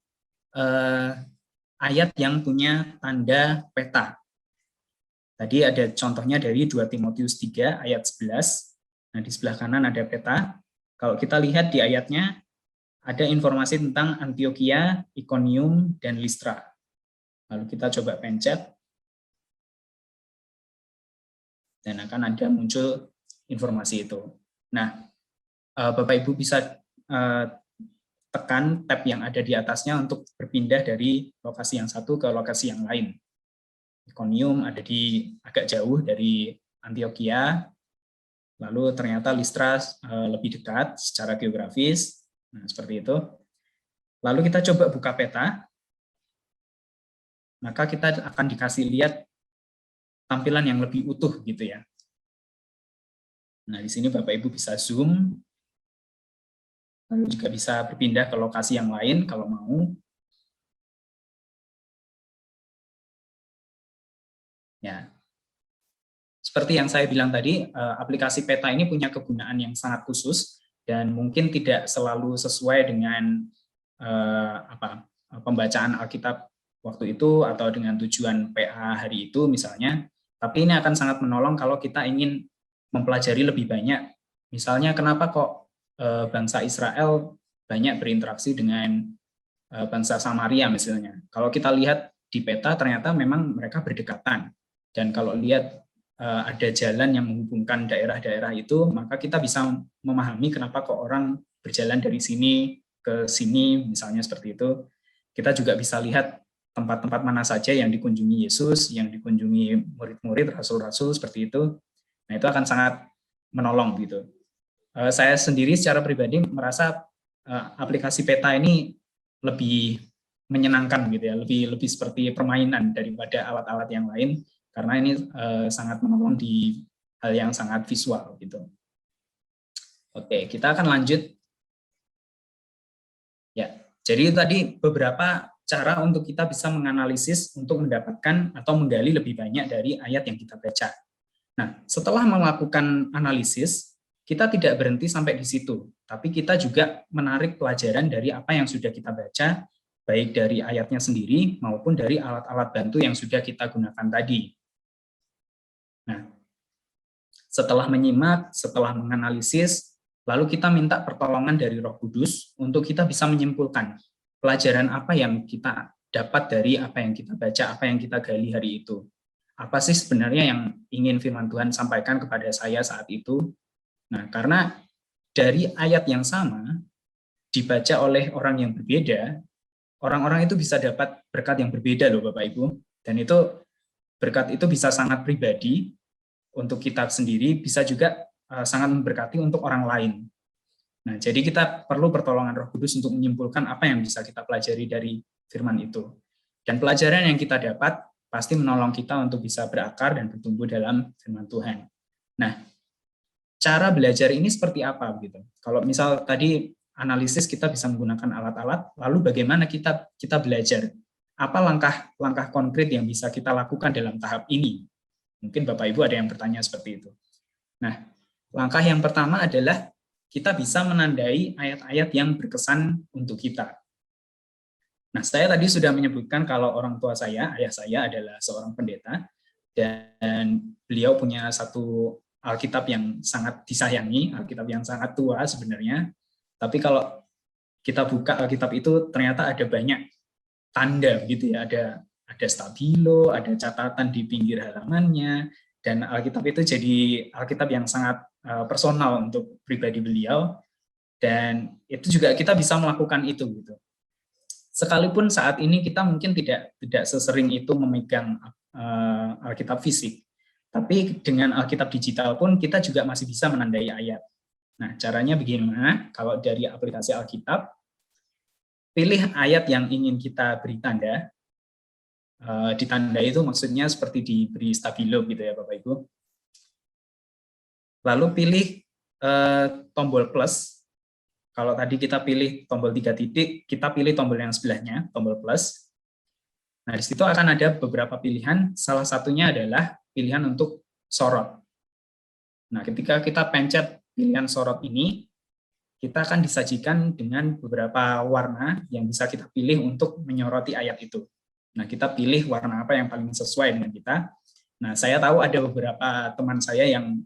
ayat yang punya tanda peta. Tadi ada contohnya dari 2 Timotius 3 ayat 11. Nah, di sebelah kanan ada peta. Kalau kita lihat di ayatnya, ada informasi tentang Antiokhia, Iconium, dan Listra. Lalu kita coba pencet, dan akan ada muncul informasi itu. Nah, Bapak Ibu bisa tekan tab yang ada di atasnya untuk berpindah dari lokasi yang satu ke lokasi yang lain. Iconium ada di agak jauh dari Antiokhia, lalu ternyata Listra lebih dekat secara geografis. Nah, seperti itu. Lalu kita coba buka peta, maka kita akan dikasih lihat tampilan yang lebih utuh gitu ya. Nah, di sini Bapak Ibu bisa zoom, lalu juga bisa berpindah ke lokasi yang lain kalau mau. Ya, seperti yang saya bilang tadi, aplikasi peta ini punya kegunaan yang sangat khusus dan mungkin tidak selalu sesuai dengan pembacaan Alkitab waktu itu atau dengan tujuan PA hari itu misalnya. Tapi ini akan sangat menolong kalau kita ingin mempelajari lebih banyak. Misalnya kenapa kok bangsa Israel banyak berinteraksi dengan bangsa Samaria misalnya. Kalau kita lihat di peta ternyata memang mereka berdekatan. Dan kalau lihat ada jalan yang menghubungkan daerah-daerah itu, maka kita bisa memahami kenapa kok orang berjalan dari sini ke sini, misalnya seperti itu. Kita juga bisa lihat tempat-tempat mana saja yang dikunjungi Yesus, yang dikunjungi murid-murid, rasul-rasul seperti itu. Nah, itu akan sangat menolong gitu. Saya sendiri secara pribadi merasa aplikasi peta ini lebih menyenangkan gitu ya, lebih seperti permainan daripada alat-alat yang lain, karena ini sangat menolong di hal yang sangat visual gitu. Oke, kita akan lanjut. Ya, jadi tadi beberapa cara untuk kita bisa menganalisis untuk mendapatkan atau menggali lebih banyak dari ayat yang kita baca. Nah, setelah melakukan analisis, kita tidak berhenti sampai di situ, tapi kita juga menarik pelajaran dari apa yang sudah kita baca, baik dari ayatnya sendiri maupun dari alat-alat bantu yang sudah kita gunakan tadi. Nah, setelah menyimak, setelah menganalisis, lalu kita minta pertolongan dari Roh Kudus untuk kita bisa menyimpulkan pelajaran apa yang kita dapat dari apa yang kita baca, apa yang kita gali hari itu. Apa sih sebenarnya yang ingin firman Tuhan sampaikan kepada saya saat itu? Nah, karena dari ayat yang sama dibaca oleh orang yang berbeda, orang-orang itu bisa dapat berkat yang berbeda loh Bapak Ibu. Dan itu berkat itu bisa sangat pribadi untuk kita sendiri, bisa juga sangat memberkati untuk orang lain. Nah, jadi kita perlu pertolongan Roh Kudus untuk menyimpulkan apa yang bisa kita pelajari dari firman itu. Dan pelajaran yang kita dapat pasti menolong kita untuk bisa berakar dan bertumbuh dalam firman Tuhan. Nah, cara belajar ini seperti apa gitu? Kalau misal tadi analisis kita bisa menggunakan alat-alat, lalu bagaimana kita belajar? Apa langkah-langkah konkret yang bisa kita lakukan dalam tahap ini? Mungkin Bapak Ibu ada yang bertanya seperti itu. Nah, langkah yang pertama adalah kita bisa menandai ayat-ayat yang berkesan untuk kita. Nah, saya tadi sudah menyebutkan kalau orang tua saya, ayah saya adalah seorang pendeta, dan beliau punya satu Alkitab yang sangat disayangi, Alkitab yang sangat tua sebenarnya, tapi kalau kita buka Alkitab itu ternyata ada banyak tanda gitu ya, ada stabilo, ada catatan di pinggir halamannya, dan Alkitab itu jadi Alkitab yang sangat personal untuk pribadi beliau, dan itu juga kita bisa melakukan itu gitu. Sekalipun saat ini kita mungkin tidak sesering itu memegang Alkitab fisik, tapi dengan Alkitab digital pun kita juga masih bisa menandai ayat. Nah, caranya bagaimana? Kalau dari aplikasi Alkitab, pilih ayat yang ingin kita beri tanda. Ditanda itu maksudnya seperti diberi stabilo gitu ya Bapak Ibu. Lalu pilih tombol plus. Kalau tadi kita pilih tombol 3 titik, kita pilih tombol yang sebelahnya, tombol plus. Nah, di situ akan ada beberapa pilihan, salah satunya adalah pilihan untuk sorot. Nah, ketika kita pencet pilihan sorot ini, kita akan disajikan dengan beberapa warna yang bisa kita pilih untuk menyoroti ayat itu. Nah, kita pilih warna apa yang paling sesuai dengan kita. Nah, saya tahu ada beberapa teman saya yang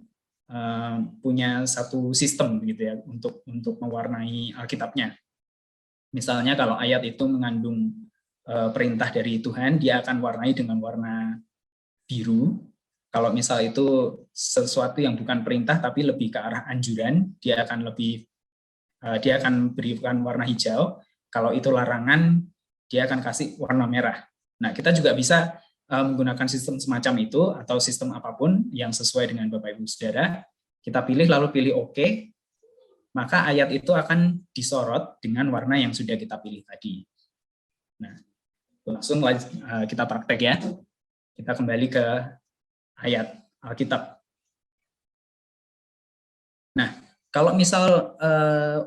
punya satu sistem gitu ya untuk mewarnai Alkitabnya. Misalnya kalau ayat itu mengandung perintah dari Tuhan, dia akan warnai dengan warna biru. Kalau misal itu sesuatu yang bukan perintah tapi lebih ke arah anjuran, dia akan berikan warna hijau. Kalau itu larangan, dia akan kasih warna merah. Nah, kita juga bisa menggunakan sistem semacam itu atau sistem apapun yang sesuai dengan Bapak Ibu Saudara, kita pilih lalu pilih OK, maka ayat itu akan disorot dengan warna yang sudah kita pilih tadi. Nah, langsung kita praktek ya. Kita kembali ke ayat Alkitab. Nah, kalau misal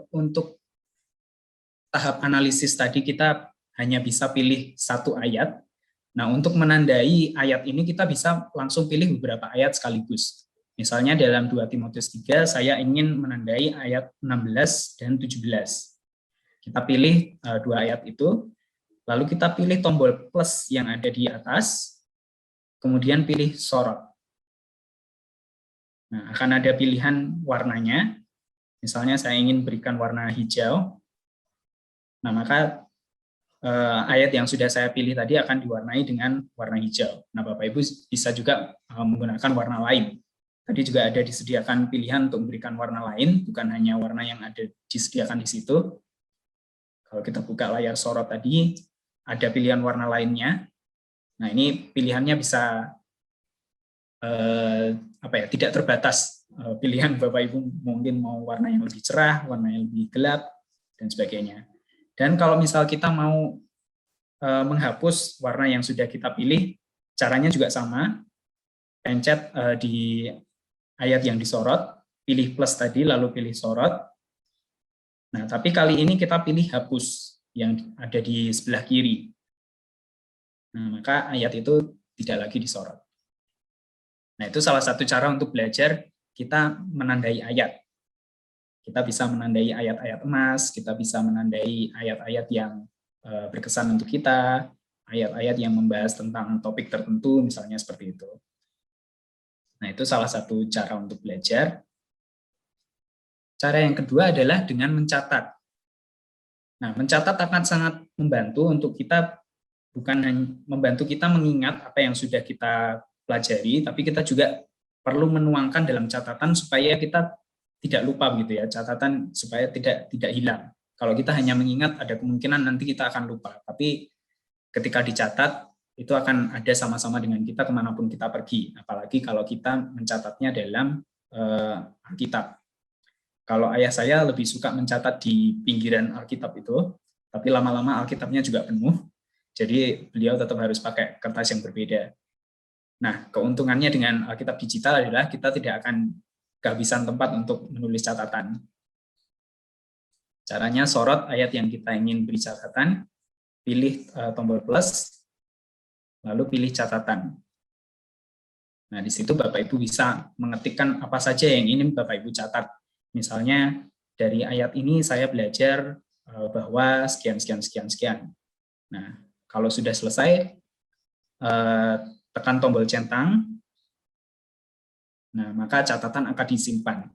untuk tahap analisis tadi kita hanya bisa pilih satu ayat. Nah, untuk menandai ayat ini kita bisa langsung pilih beberapa ayat sekaligus. Misalnya dalam 2 Timotius 3, saya ingin menandai ayat 16 dan 17. Kita pilih dua ayat itu, lalu kita pilih tombol plus yang ada di atas, kemudian pilih sorot. Nah, akan ada pilihan warnanya. Misalnya saya ingin berikan warna hijau. Nah, maka ayat yang sudah saya pilih tadi akan diwarnai dengan warna hijau. Nah, Bapak Ibu bisa juga menggunakan warna lain. Tadi juga ada disediakan pilihan untuk memberikan warna lain, bukan hanya warna yang ada disediakan di situ. Kalau kita buka layar sorot tadi, ada pilihan warna lainnya. Nah, ini pilihannya bisa tidak terbatas. Pilihan Bapak Ibu mungkin mau warna yang lebih cerah, warna yang lebih gelap, dan sebagainya. Dan kalau misal kita mau menghapus warna yang sudah kita pilih, caranya juga sama. Pencet di ayat yang disorot, pilih plus tadi, lalu pilih sorot. Nah, tapi kali ini kita pilih hapus yang ada di sebelah kiri. Nah, maka ayat itu tidak lagi disorot. Nah, itu salah satu cara untuk belajar kita menandai ayat. Kita bisa menandai ayat-ayat emas, kita bisa menandai ayat-ayat yang berkesan untuk kita, ayat-ayat yang membahas tentang topik tertentu, misalnya seperti itu. Nah, itu salah satu cara untuk belajar. Cara yang kedua adalah dengan mencatat. Nah, mencatat akan sangat membantu untuk kita, bukan hanya membantu kita mengingat apa yang sudah kita pelajari, tapi kita juga perlu menuangkan dalam catatan supaya kita tidak lupa gitu ya, catatan supaya tidak hilang. Kalau kita hanya mengingat, ada kemungkinan nanti kita akan lupa. Tapi ketika dicatat, itu akan ada sama-sama dengan kita kemanapun kita pergi. Apalagi kalau kita mencatatnya dalam Alkitab. Kalau ayah saya lebih suka mencatat di pinggiran Alkitab itu, tapi lama-lama Alkitabnya juga penuh, jadi beliau tetap harus pakai kertas yang berbeda. Nah, keuntungannya dengan Alkitab digital adalah kita tidak akan kehabisan tempat untuk menulis catatan. Caranya sorot ayat yang kita ingin beri catatan, pilih tombol plus, lalu pilih catatan. Nah, di situ Bapak Ibu bisa mengetikkan apa saja yang ingin Bapak Ibu catat. Misalnya, dari ayat ini saya belajar bahwa sekian. Nah, kalau sudah selesai, tekan tombol centang, nah maka catatan akan disimpan.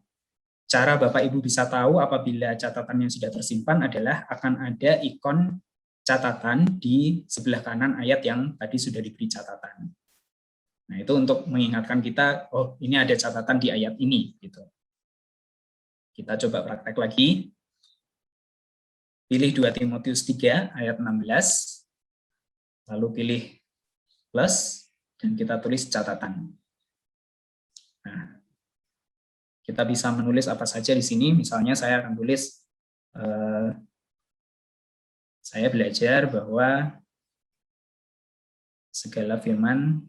Cara Bapak Ibu bisa tahu apabila catatannya sudah tersimpan adalah akan ada ikon catatan di sebelah kanan ayat yang tadi sudah diberi catatan. Nah, itu untuk mengingatkan kita, oh ini ada catatan di ayat ini. Gitu. Kita coba praktek lagi. Pilih 2 Timotius 3 ayat 16, lalu pilih plus, dan kita tulis catatan. Nah, kita bisa menulis apa saja di sini. Misalnya saya akan tulis, saya belajar bahwa segala firman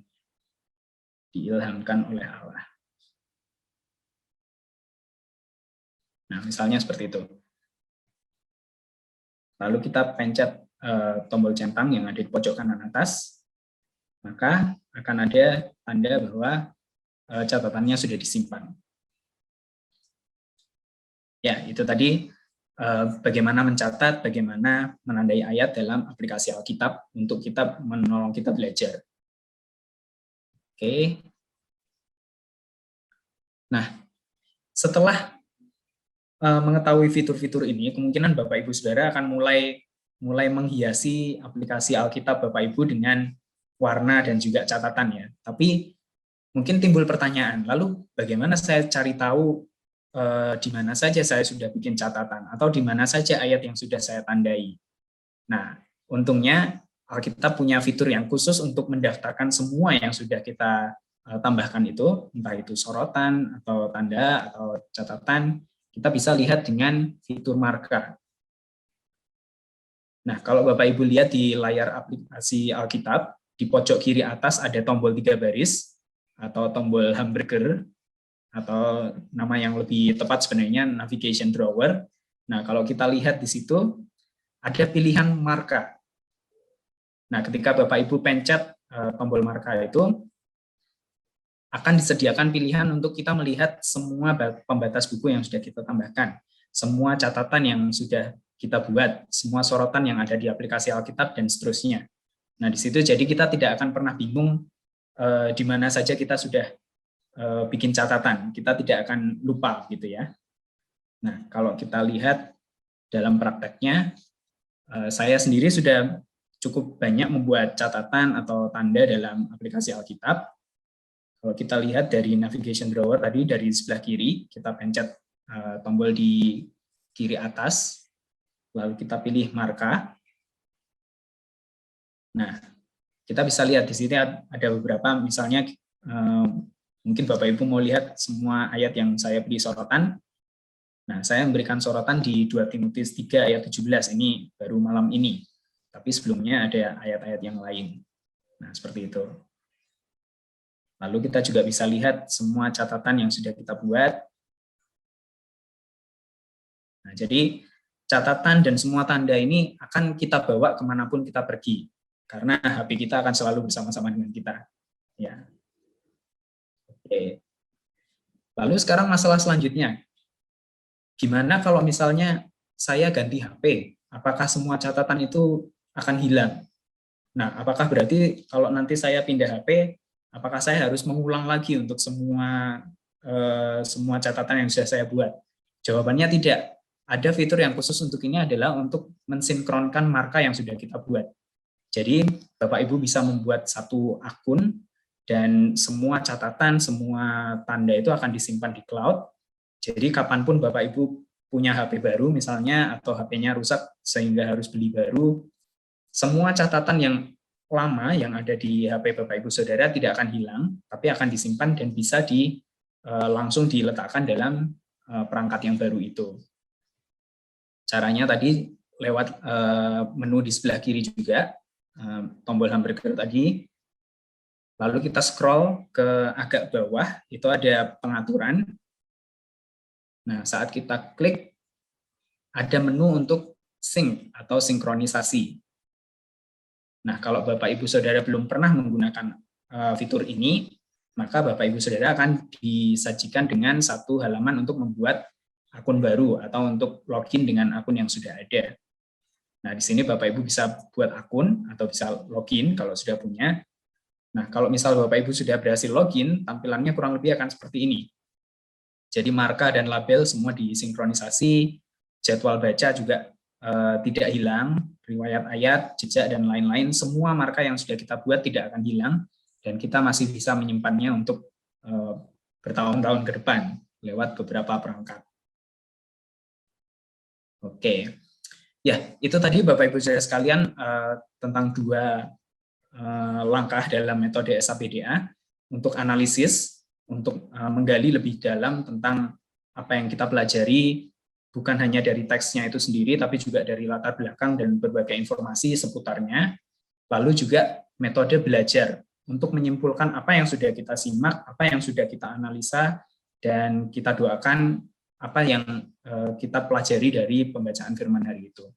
diilhamkan oleh Allah. Nah, misalnya seperti itu. Lalu kita pencet tombol centang yang ada di pojok kanan atas, maka akan ada tanda bahwa catatannya sudah disimpan. Ya, itu tadi bagaimana mencatat, bagaimana menandai ayat dalam aplikasi Alkitab untuk kita menolong kita belajar. Oke. Nah, setelah mengetahui fitur-fitur ini, kemungkinan Bapak Ibu Saudara akan mulai menghiasi aplikasi Alkitab Bapak Ibu dengan warna dan juga catatan ya. Tapi mungkin timbul pertanyaan, lalu bagaimana saya cari tahu di mana saja saya sudah bikin catatan atau di mana saja ayat yang sudah saya tandai. Nah, untungnya Alkitab punya fitur yang khusus untuk mendaftarkan semua yang sudah kita tambahkan itu, entah itu sorotan atau tanda atau catatan, kita bisa lihat dengan fitur marka. Nah, kalau Bapak Ibu lihat di layar aplikasi Alkitab, di pojok kiri atas ada tombol 3 baris atau tombol hamburger, atau nama yang lebih tepat sebenarnya navigation drawer. Nah, kalau kita lihat di situ ada pilihan marka. Nah, ketika Bapak Ibu pencet tombol marka itu, akan disediakan pilihan untuk kita melihat semua pembatas buku yang sudah kita tambahkan, semua catatan yang sudah kita buat, semua sorotan yang ada di aplikasi Alkitab, dan seterusnya. Nah, di situ jadi kita tidak akan pernah bingung di mana saja kita sudah bikin catatan, kita tidak akan lupa gitu ya. Nah, kalau kita lihat dalam prakteknya, saya sendiri sudah cukup banyak membuat catatan atau tanda dalam aplikasi Alkitab. Kalau kita lihat dari navigation drawer tadi, dari sebelah kiri, kita pencet tombol di kiri atas, lalu kita pilih marka. Nah, kita bisa lihat di sini ada beberapa, misalnya mungkin Bapak Ibu mau lihat semua ayat yang saya beri sorotan. Nah, saya memberikan sorotan di 2 Timotius 3 ayat 17, ini baru malam ini. Tapi sebelumnya ada ayat-ayat yang lain. Nah, seperti itu. Lalu kita juga bisa lihat semua catatan yang sudah kita buat. Nah, jadi catatan dan semua tanda ini akan kita bawa kemanapun kita pergi. Karena HP kita akan selalu bersama-sama dengan kita. Ya. Oke. Lalu sekarang masalah selanjutnya. Gimana kalau misalnya saya ganti HP? Apakah semua catatan itu akan hilang? Nah, apakah berarti kalau nanti saya pindah HP, apakah saya harus mengulang lagi untuk semua catatan yang sudah saya buat? Jawabannya tidak. Ada fitur yang khusus untuk ini adalah untuk mensinkronkan marka yang sudah kita buat. Jadi, Bapak Ibu bisa membuat satu akun dan semua catatan, semua tanda itu akan disimpan di cloud. Jadi kapanpun Bapak Ibu punya HP baru misalnya, atau HP-nya rusak sehingga harus beli baru, semua catatan yang lama yang ada di HP Bapak Ibu Saudara tidak akan hilang, tapi akan disimpan dan bisa langsung diletakkan dalam perangkat yang baru itu. Caranya tadi lewat menu di sebelah kiri juga, tombol hamburger tadi, lalu kita scroll ke agak bawah, itu ada pengaturan. Nah, saat kita klik, ada menu untuk sync atau sinkronisasi. Nah, kalau Bapak Ibu Saudara belum pernah menggunakan fitur ini, maka Bapak Ibu Saudara akan disajikan dengan satu halaman untuk membuat akun baru atau untuk login dengan akun yang sudah ada. Nah, di sini Bapak Ibu bisa buat akun atau bisa login kalau sudah punya. Nah, kalau misal Bapak Ibu sudah berhasil login, tampilannya kurang lebih akan seperti ini. Jadi marka dan label semua disinkronisasi, jadwal baca juga tidak hilang, riwayat ayat, jejak, dan lain-lain, semua marka yang sudah kita buat tidak akan hilang, dan kita masih bisa menyimpannya untuk bertahun-tahun ke depan lewat beberapa perangkat. Oke, ya itu tadi Bapak Ibu Saudara sekalian tentang 2 langkah dalam metode SABDA untuk analisis, untuk menggali lebih dalam tentang apa yang kita pelajari, bukan hanya dari teksnya itu sendiri, tapi juga dari latar belakang dan berbagai informasi seputarnya. Lalu juga metode belajar untuk menyimpulkan apa yang sudah kita simak, apa yang sudah kita analisa, dan kita doakan apa yang kita pelajari dari pembacaan firman hari itu.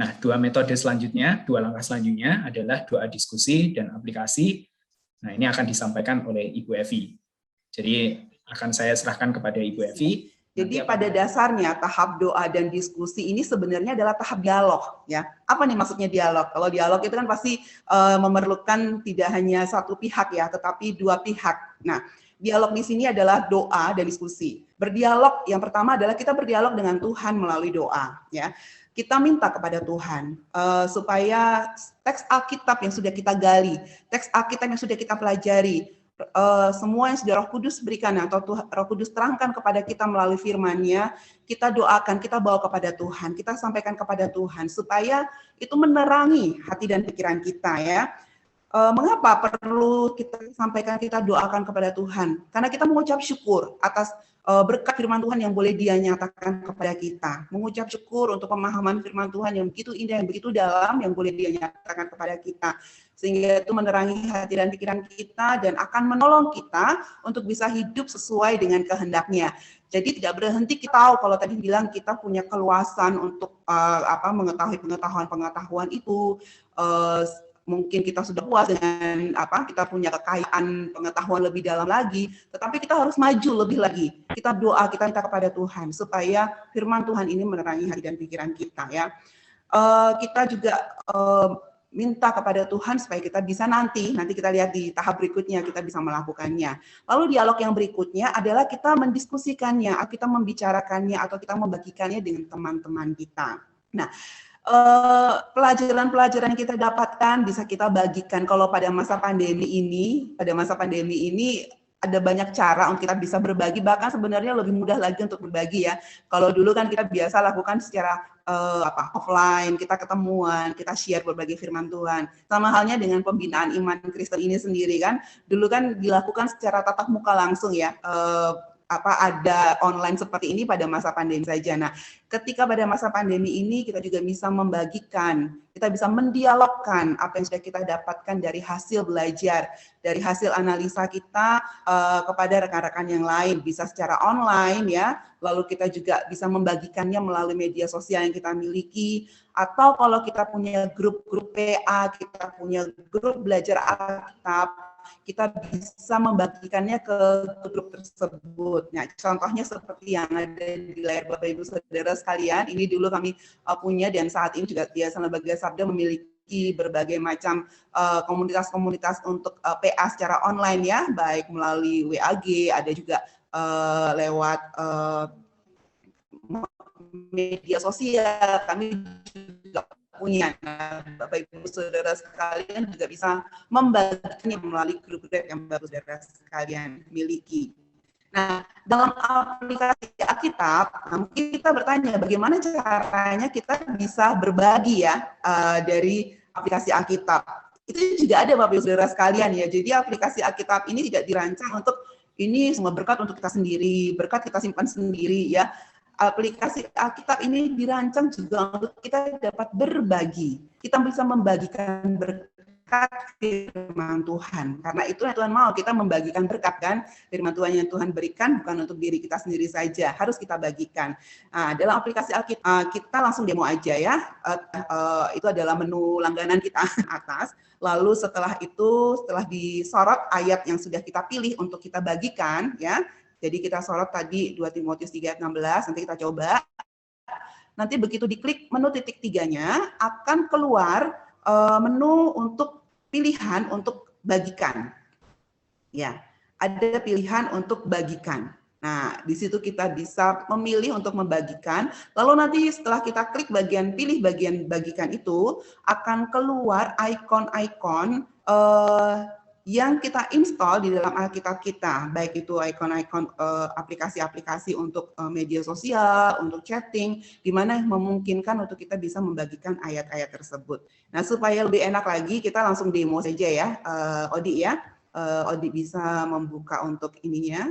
Nah, 2 metode selanjutnya, 2 langkah selanjutnya adalah doa diskusi dan aplikasi. Nah, ini akan disampaikan oleh Ibu Evi. Jadi akan saya serahkan kepada Ibu Evi. Jadi pada dasarnya tahap doa dan diskusi ini sebenarnya adalah tahap dialog, ya. Apa nih maksudnya dialog? Kalau dialog itu kan pasti memerlukan tidak hanya satu pihak ya, tetapi 2 pihak. Nah, dialog di sini adalah doa dan diskusi. Berdialog yang pertama adalah kita berdialog dengan Tuhan melalui doa, ya. Kita minta kepada Tuhan supaya teks Alkitab yang sudah kita gali, teks Alkitab yang sudah kita pelajari, semua yang sudah Roh Kudus berikan atau Roh Kudus terangkan kepada kita melalui firman-Nya, kita doakan, kita bawa kepada Tuhan, kita sampaikan kepada Tuhan supaya itu menerangi hati dan pikiran kita, ya. Mengapa perlu kita sampaikan, kita doakan kepada Tuhan? Karena kita mengucap syukur atas berkat firman Tuhan yang boleh Dia nyatakan kepada kita. Mengucap syukur untuk pemahaman firman Tuhan yang begitu indah, yang begitu dalam, yang boleh Dia nyatakan kepada kita. Sehingga itu menerangi hati dan pikiran kita dan akan menolong kita untuk bisa hidup sesuai dengan kehendak-Nya. Jadi tidak berhenti kita tahu, kalau tadi bilang kita punya keluasan untuk mengetahui pengetahuan itu, mungkin kita sudah puas dengan kita punya kekayaan pengetahuan lebih dalam lagi, tetapi kita harus maju lebih lagi. Kita doa, kita minta kepada Tuhan supaya firman Tuhan ini menerangi hati dan pikiran kita, ya. Kita juga minta kepada Tuhan supaya kita bisa nanti kita lihat di tahap berikutnya kita bisa melakukannya. Lalu dialog yang berikutnya adalah kita mendiskusikannya, kita membicarakannya atau kita membagikannya dengan teman-teman kita. Nah, pelajaran-pelajaran yang kita dapatkan bisa kita bagikan. Kalau pada masa pandemi ini ada banyak cara untuk kita bisa berbagi, bahkan sebenarnya lebih mudah lagi untuk berbagi ya. Kalau dulu kan kita biasa lakukan secara offline, kita ketemuan, kita share berbagai firman Tuhan. Sama halnya dengan pembinaan iman Kristen ini sendiri kan, dulu kan dilakukan secara tatap muka langsung ya. Ada online seperti ini pada masa pandemi saja. Nah, ketika pada masa pandemi ini kita juga bisa membagikan, kita bisa mendialogkan apa yang sudah kita dapatkan dari hasil belajar, dari hasil analisa kita kepada rekan-rekan yang lain, bisa secara online ya, lalu kita juga bisa membagikannya melalui media sosial yang kita miliki, atau kalau kita punya grup-grup PA, kita punya grup belajar Alkitab, kita bisa membagikannya ke grup tersebut. Nah, contohnya seperti yang ada di layar Bapak Ibu Saudara sekalian, ini dulu kami punya dan saat ini juga Yayasan Lembaga Sabda memiliki berbagai macam komunitas-komunitas untuk PA secara online ya, baik melalui WAG, ada juga lewat media sosial, kami juga punya. Nah, Bapak Ibu Saudara sekalian juga bisa membaginya melalui grup-grup yang Bapak Saudara sekalian miliki. Nah, dalam aplikasi Alkitab, mungkin kita bertanya bagaimana caranya kita bisa berbagi ya dari aplikasi Alkitab. Itu juga ada Bapak Ibu Saudara sekalian ya. Jadi aplikasi Alkitab ini tidak dirancang untuk ini semua berkat untuk kita sendiri, berkat kita simpan sendiri ya. Aplikasi Alkitab ini dirancang juga untuk kita dapat berbagi. Kita bisa membagikan berkat firman Tuhan. Karena itu yang Tuhan mau, kita membagikan berkat kan. Firman Tuhan yang Tuhan berikan bukan untuk diri kita sendiri saja, harus kita bagikan. Nah, dalam aplikasi Alkitab, kita langsung demo aja ya. Itu adalah menu langganan kita atas. Lalu setelah itu, setelah disorot ayat yang sudah kita pilih untuk kita bagikan ya. Jadi kita sorot tadi 2 Timotius 3 ayat 16, nanti kita coba. Nanti begitu diklik menu titik 3-nya, akan keluar menu untuk pilihan untuk bagikan. Ya, ada pilihan untuk bagikan. Nah, di situ kita bisa memilih untuk membagikan. Lalu nanti setelah kita klik bagian pilih bagian bagikan itu, akan keluar ikon-ikon yang kita install di dalam Alkitab kita, baik itu ikon-ikon aplikasi-aplikasi untuk media sosial, untuk chatting, di mana memungkinkan untuk kita bisa membagikan ayat-ayat tersebut. Nah, supaya lebih enak lagi, kita langsung demo saja ya, Odi ya. Odi bisa membuka untuk ininya,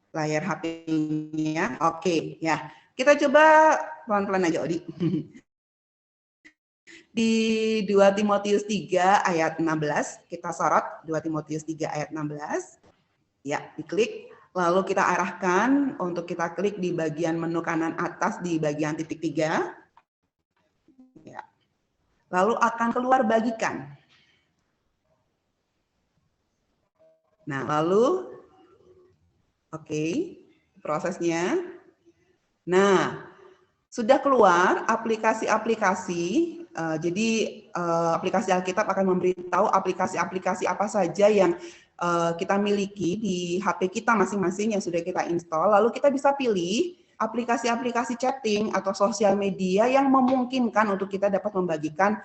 layar HP-nya. Oke, ya. Kita coba pelan-pelan aja, Odi. Di 2 Timotius 3 ayat 16, kita sorot 2 Timotius 3 ayat 16. Ya, diklik. Lalu kita arahkan untuk kita klik di bagian menu kanan atas di bagian titik 3. Ya. Lalu akan keluar bagikan. Nah, lalu oke, prosesnya. Nah, sudah keluar aplikasi-aplikasi. Jadi aplikasi Alkitab akan memberitahu aplikasi-aplikasi apa saja yang kita miliki di HP kita masing-masing yang sudah kita install. Lalu kita bisa pilih aplikasi-aplikasi chatting atau sosial media yang memungkinkan untuk kita dapat membagikan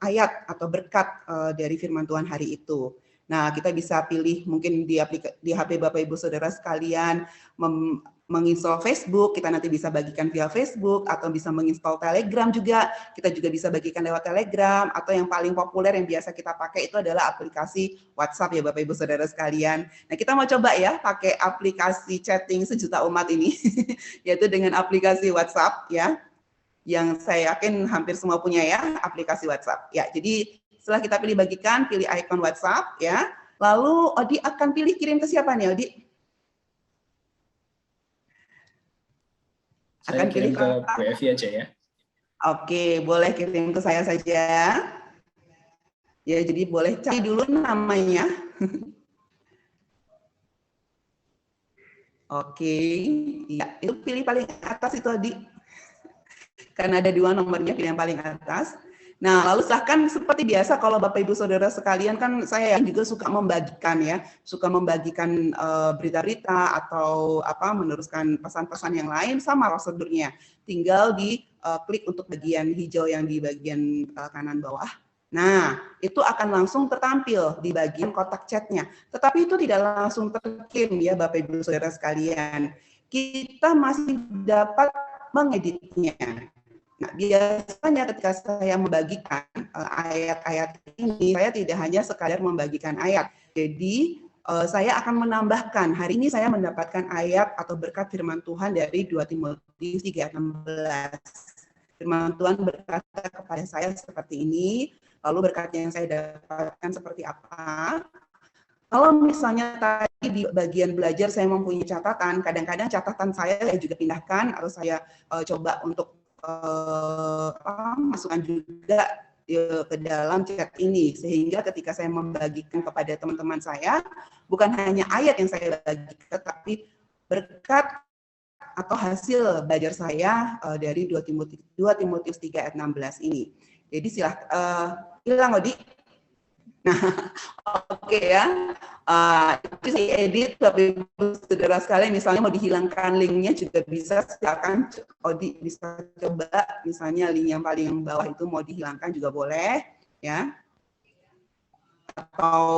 ayat atau berkat dari firman Tuhan hari itu. Nah, kita bisa pilih mungkin di HP Bapak Ibu Saudara sekalian menginstall Facebook, kita nanti bisa bagikan via Facebook, atau bisa menginstall Telegram juga, kita juga bisa bagikan lewat Telegram, atau yang paling populer yang biasa kita pakai itu adalah aplikasi WhatsApp ya Bapak Ibu Saudara sekalian. Nah, kita mau coba ya pakai aplikasi chatting sejuta umat ini, yaitu dengan aplikasi WhatsApp ya, yang saya yakin hampir semua punya ya, aplikasi WhatsApp. Ya, jadi setelah kita pilih bagikan, pilih icon WhatsApp ya, lalu Odi akan pilih kirim ke siapa nih Odi? Saya akan kirim ke Bu Evi aja ya. Oke, boleh kirim ke saya saja. Ya, jadi boleh cari dulu namanya. Oke, ya itu pilih paling atas itu Adi. Karena ada 2 nomornya, pilih yang paling atas. Nah, lalu silahkan seperti biasa kalau Bapak Ibu Saudara sekalian kan saya juga suka membagikan ya, suka membagikan berita-berita atau meneruskan pesan-pesan yang lain sama prosedurnya. Tinggal di klik untuk bagian hijau yang di bagian kanan bawah. Nah, itu akan langsung tertampil di bagian kotak chatnya. Tetapi itu tidak langsung terkirim ya Bapak Ibu Saudara sekalian. Kita masih dapat mengeditnya. Nah, biasanya ketika saya membagikan ayat-ayat ini, saya tidak hanya sekadar membagikan ayat. Jadi, saya akan menambahkan, hari ini saya mendapatkan ayat atau berkat firman Tuhan dari 2 Timotius 3:16. Firman Tuhan berkata kepada saya seperti ini, lalu berkat yang saya dapatkan seperti apa. Kalau misalnya tadi di bagian belajar saya mempunyai catatan, kadang-kadang catatan saya juga pindahkan atau saya coba untuk masukkan juga ke dalam chat ini, sehingga ketika saya membagikan kepada teman-teman saya, bukan hanya ayat yang saya bagi, tetapi berkat atau hasil belajar saya dari 2 Timotius 3:16 ini. Jadi silahkan, hilang Odi. Nah, oke ya. Itu saya edit, Bapak Ibu Saudara sekalian, misalnya mau dihilangkan linknya juga bisa, silakan Odi bisa coba, misalnya link yang paling bawah itu mau dihilangkan juga boleh, ya. Atau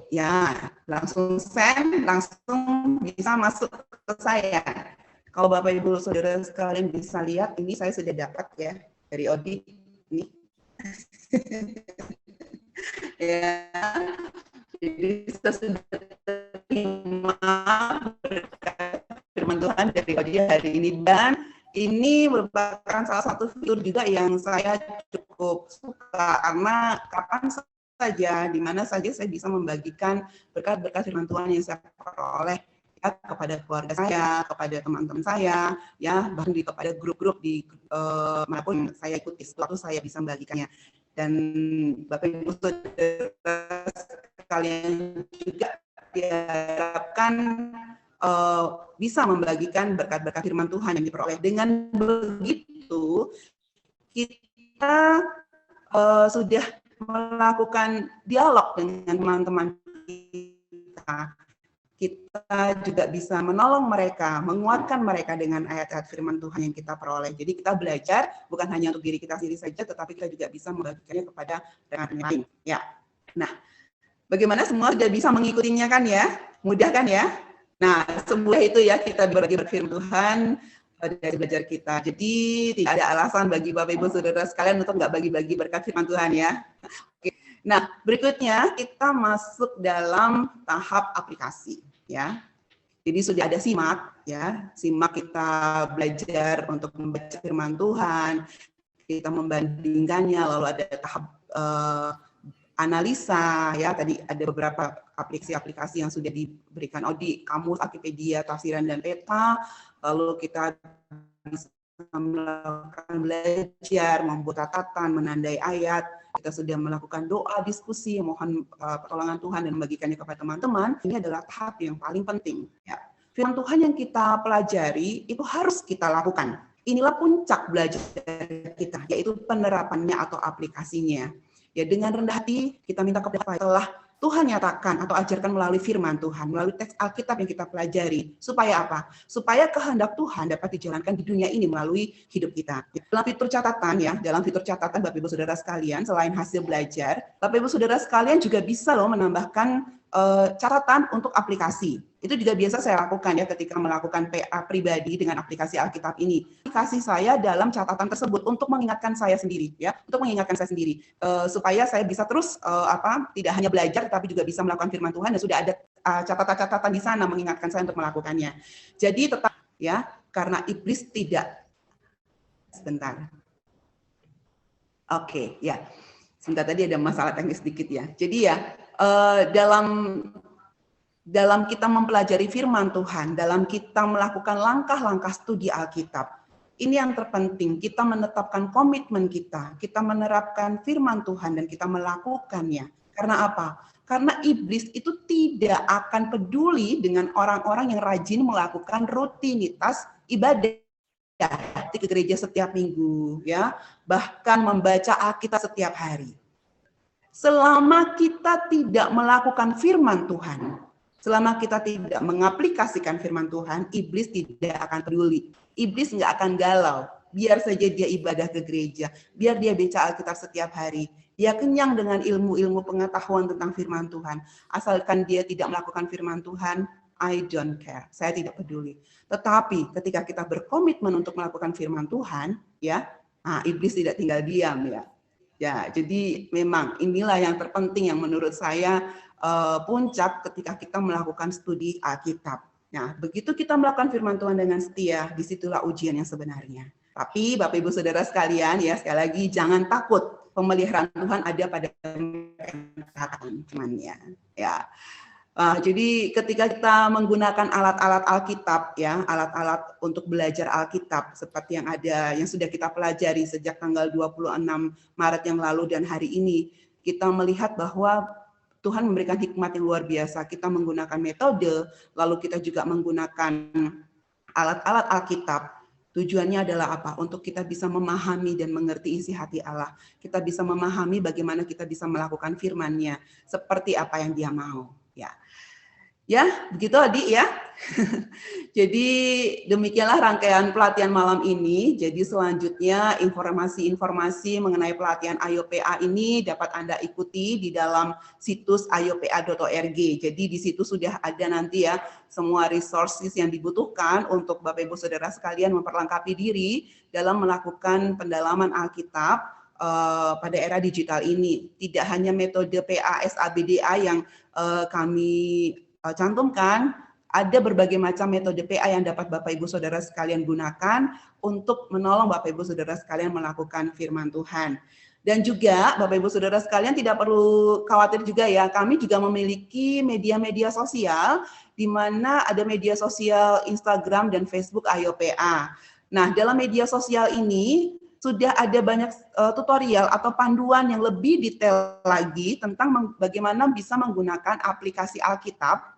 ya langsung send, langsung bisa masuk ke saya. Kalau Bapak Ibu Saudara sekalian bisa lihat, ini saya sudah dapat ya dari Odi ini. Ya, jadi kita sudah terima berkat firman Tuhan dari Odi hari ini, dan ini merupakan salah satu fitur juga yang saya cukup suka, karena kapan saja, di mana saja saya bisa membagikan berkat-berkat firman Tuhan yang saya peroleh ya, kepada keluarga saya, kepada teman-teman saya, ya bahkan kepada grup-grup di manapun saya ikuti, waktu saya bisa membagikannya. Dan Bapak Ibu Saudara sekalian juga diharapkan bisa membagikan berkat-berkat firman Tuhan yang diperoleh. Dengan begitu kita sudah melakukan dialog dengan teman-teman kita. Kita juga bisa menolong mereka, menguatkan mereka dengan ayat-ayat firman Tuhan yang kita peroleh. Jadi kita belajar bukan hanya untuk diri kita sendiri saja, tetapi kita juga bisa membagikannya kepada rekan lain. Ya. Nah, bagaimana semua sudah bisa mengikutinya kan ya? Mudah kan ya? Nah, semudah itu ya kita berbagi firman Tuhan dari belajar kita. Jadi tidak ada alasan bagi Bapak Ibu Saudara sekalian untuk nggak bagi-bagi berkat firman Tuhan ya. Oke. Nah, berikutnya kita masuk dalam tahap aplikasi ya. Jadi sudah ada simak ya. Simak kita belajar untuk membaca firman Tuhan, kita membandingkannya, lalu ada tahap analisa ya. Tadi ada beberapa aplikasi-aplikasi yang sudah diberikan Odi, Kamus, Wikipedia, Tafsiran dan Peta. Lalu kita bisa melakukan belajar, membuat catatan, menandai ayat. Kita sudah melakukan doa, diskusi, mohon pertolongan Tuhan dan membagikannya kepada teman-teman. Ini adalah tahap yang paling penting. Ya. Firman Tuhan yang kita pelajari itu harus kita lakukan. Inilah puncak belajar kita, yaitu penerapannya atau aplikasinya. Ya, dengan rendah hati kita minta kepada Allah, Tuhan nyatakan atau ajarkan melalui firman Tuhan, melalui teks Alkitab yang kita pelajari. Supaya apa? Supaya kehendak Tuhan dapat dijalankan di dunia ini melalui hidup kita. Dalam fitur catatan ya, dalam fitur catatan Bapak Ibu Saudara sekalian, selain hasil belajar, Bapak Ibu Saudara sekalian juga bisa loh menambahkan catatan untuk aplikasi. Itu juga biasa saya lakukan ya ketika melakukan PA pribadi dengan aplikasi Alkitab ini. Aplikasi saya dalam catatan tersebut untuk mengingatkan saya sendiri ya, untuk mengingatkan saya sendiri supaya saya bisa terus tidak hanya belajar tapi juga bisa melakukan firman Tuhan, dan sudah ada catatan-catatan di sana mengingatkan saya untuk melakukannya. Jadi tetap ya, karena iblis tidak sebentar. Oke, ya. Sebentar, tadi ada masalah teknis sedikit ya. Jadi ya, dalam kita mempelajari firman Tuhan, dalam kita melakukan langkah-langkah studi Alkitab, ini yang terpenting, kita menetapkan komitmen kita menerapkan firman Tuhan dan kita melakukannya. Karena apa? Karena iblis itu tidak akan peduli dengan orang-orang yang rajin melakukan rutinitas ibadah ke gereja setiap minggu, ya, bahkan membaca Alkitab setiap hari. Selama kita tidak melakukan firman Tuhan, selama kita tidak mengaplikasikan firman Tuhan, iblis tidak akan peduli. Iblis nggak akan galau. Biar saja dia ibadah ke gereja, biar dia baca Alkitab setiap hari. dia kenyang dengan ilmu-ilmu pengetahuan tentang firman Tuhan. Asalkan dia tidak melakukan firman Tuhan, I don't care, saya tidak peduli. Tetapi ketika kita berkomitmen untuk melakukan firman Tuhan, ya, iblis tidak tinggal diam, ya. Ya, jadi memang inilah yang terpenting yang menurut saya puncak ketika kita melakukan studi Alkitab. Nah, begitu kita melakukan firman Tuhan dengan setia, disitulah ujian yang sebenarnya. Tapi Bapak Ibu Saudara sekalian, ya, sekali lagi jangan takut, pemeliharaan Tuhan ada pada teman-temannya, ya. Jadi ketika kita menggunakan alat-alat Alkitab, ya, alat-alat untuk belajar Alkitab seperti yang ada, yang sudah kita pelajari sejak tanggal 26 Maret yang lalu dan hari ini, kita melihat bahwa Tuhan memberikan hikmat yang luar biasa. Kita menggunakan metode, lalu kita juga menggunakan alat-alat Alkitab. Tujuannya adalah apa? Untuk kita bisa memahami dan mengerti isi hati Allah. Kita bisa memahami bagaimana kita bisa melakukan firman-Nya seperti apa yang Dia mau. Ya, begitu Adi ya. Jadi demikianlah rangkaian pelatihan malam ini. Jadi selanjutnya informasi-informasi mengenai pelatihan IOPA ini dapat Anda ikuti di dalam situs iopa.org. Jadi di situ sudah ada nanti ya semua resources yang dibutuhkan untuk Bapak Ibu Saudara sekalian memperlengkapi diri dalam melakukan pendalaman Alkitab pada era digital ini. Tidak hanya metode PA/SABDA yang kami cantumkan, ada berbagai macam metode PA yang dapat Bapak Ibu Saudara sekalian gunakan untuk menolong Bapak Ibu Saudara sekalian melakukan firman Tuhan. Dan juga Bapak Ibu Saudara sekalian tidak perlu khawatir juga ya, kami juga memiliki media-media sosial di mana ada media sosial Instagram dan Facebook IOPA. Nah, dalam media sosial ini sudah ada banyak tutorial atau panduan yang lebih detail lagi tentang bagaimana bisa menggunakan aplikasi Alkitab,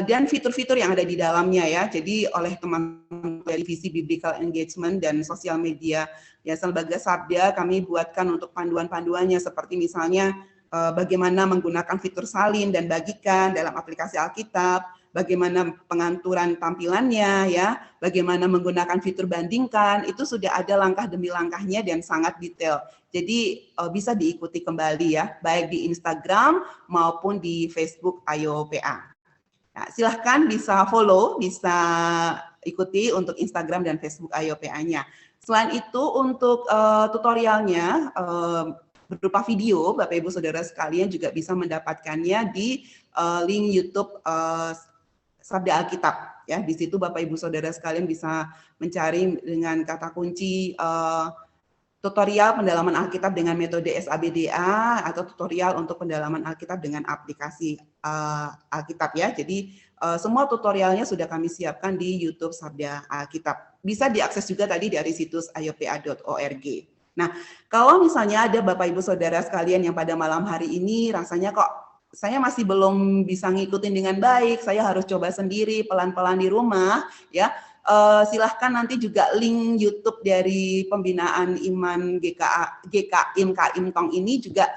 dan fitur-fitur yang ada di dalamnya ya. Jadi oleh teman-teman dari Divisi Biblical Engagement dan Sosial Media Yayasan Lembaga Sabda, kami buatkan untuk panduan-panduannya seperti misalnya bagaimana menggunakan fitur salin dan bagikan dalam aplikasi Alkitab, bagaimana pengaturan tampilannya ya, bagaimana menggunakan fitur bandingkan, itu sudah ada langkah demi langkahnya dan sangat detail. Jadi bisa diikuti kembali ya, baik di Instagram maupun di Facebook IOPA. Nah, silahkan bisa follow, bisa ikuti untuk Instagram dan Facebook IOPA-nya. Selain itu untuk tutorialnya berupa video, Bapak Ibu Saudara sekalian juga bisa mendapatkannya di link YouTube Sabda Alkitab ya. Di situ Bapak Ibu Saudara sekalian bisa mencari dengan kata kunci tutorial pendalaman Alkitab dengan metode SABDA atau tutorial untuk pendalaman Alkitab dengan aplikasi Alkitab ya. Jadi semua tutorialnya sudah kami siapkan di YouTube Sabda Alkitab. Bisa diakses juga tadi dari situs iopa.org. Nah, kalau misalnya ada Bapak Ibu Saudara sekalian yang pada malam hari ini rasanya kok saya masih belum bisa ngikutin dengan baik, saya harus coba sendiri pelan-pelan di rumah ya. Silahkan nanti juga link YouTube dari Pembinaan Iman GKIM Tong ini juga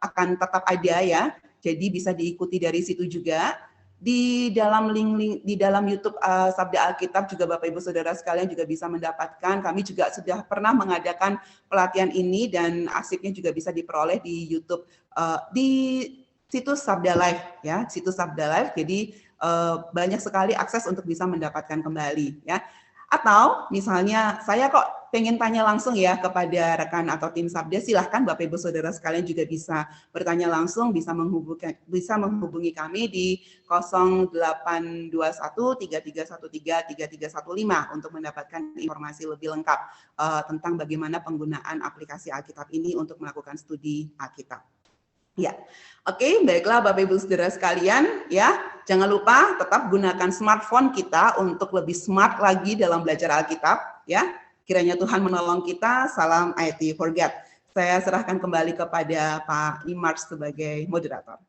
akan tetap ada ya. Jadi bisa diikuti dari situ juga. Di dalam link di dalam YouTube Sabda Alkitab juga Bapak Ibu Saudara sekalian juga bisa mendapatkan. Kami juga sudah pernah mengadakan pelatihan ini dan arsipnya juga bisa diperoleh di YouTube di situs Sabda Live ya, situs Sabda Live. Jadi banyak sekali akses untuk bisa mendapatkan kembali ya. Atau misalnya saya kok pengen tanya langsung ya kepada rekan atau tim Sabda, silahkan Bapak Ibu Saudara sekalian juga bisa bertanya langsung, bisa menghubungi kami di 0821 3313 3315 untuk mendapatkan informasi lebih lengkap tentang bagaimana penggunaan aplikasi Alkitab ini untuk melakukan studi Alkitab. Ya, oke, baiklah Bapak Ibu Saudara sekalian, ya, jangan lupa tetap gunakan smartphone kita untuk lebih smart lagi dalam belajar Alkitab, ya. Kiranya Tuhan menolong kita. Salam IT for God. Saya serahkan kembali kepada Pak Imar sebagai moderator.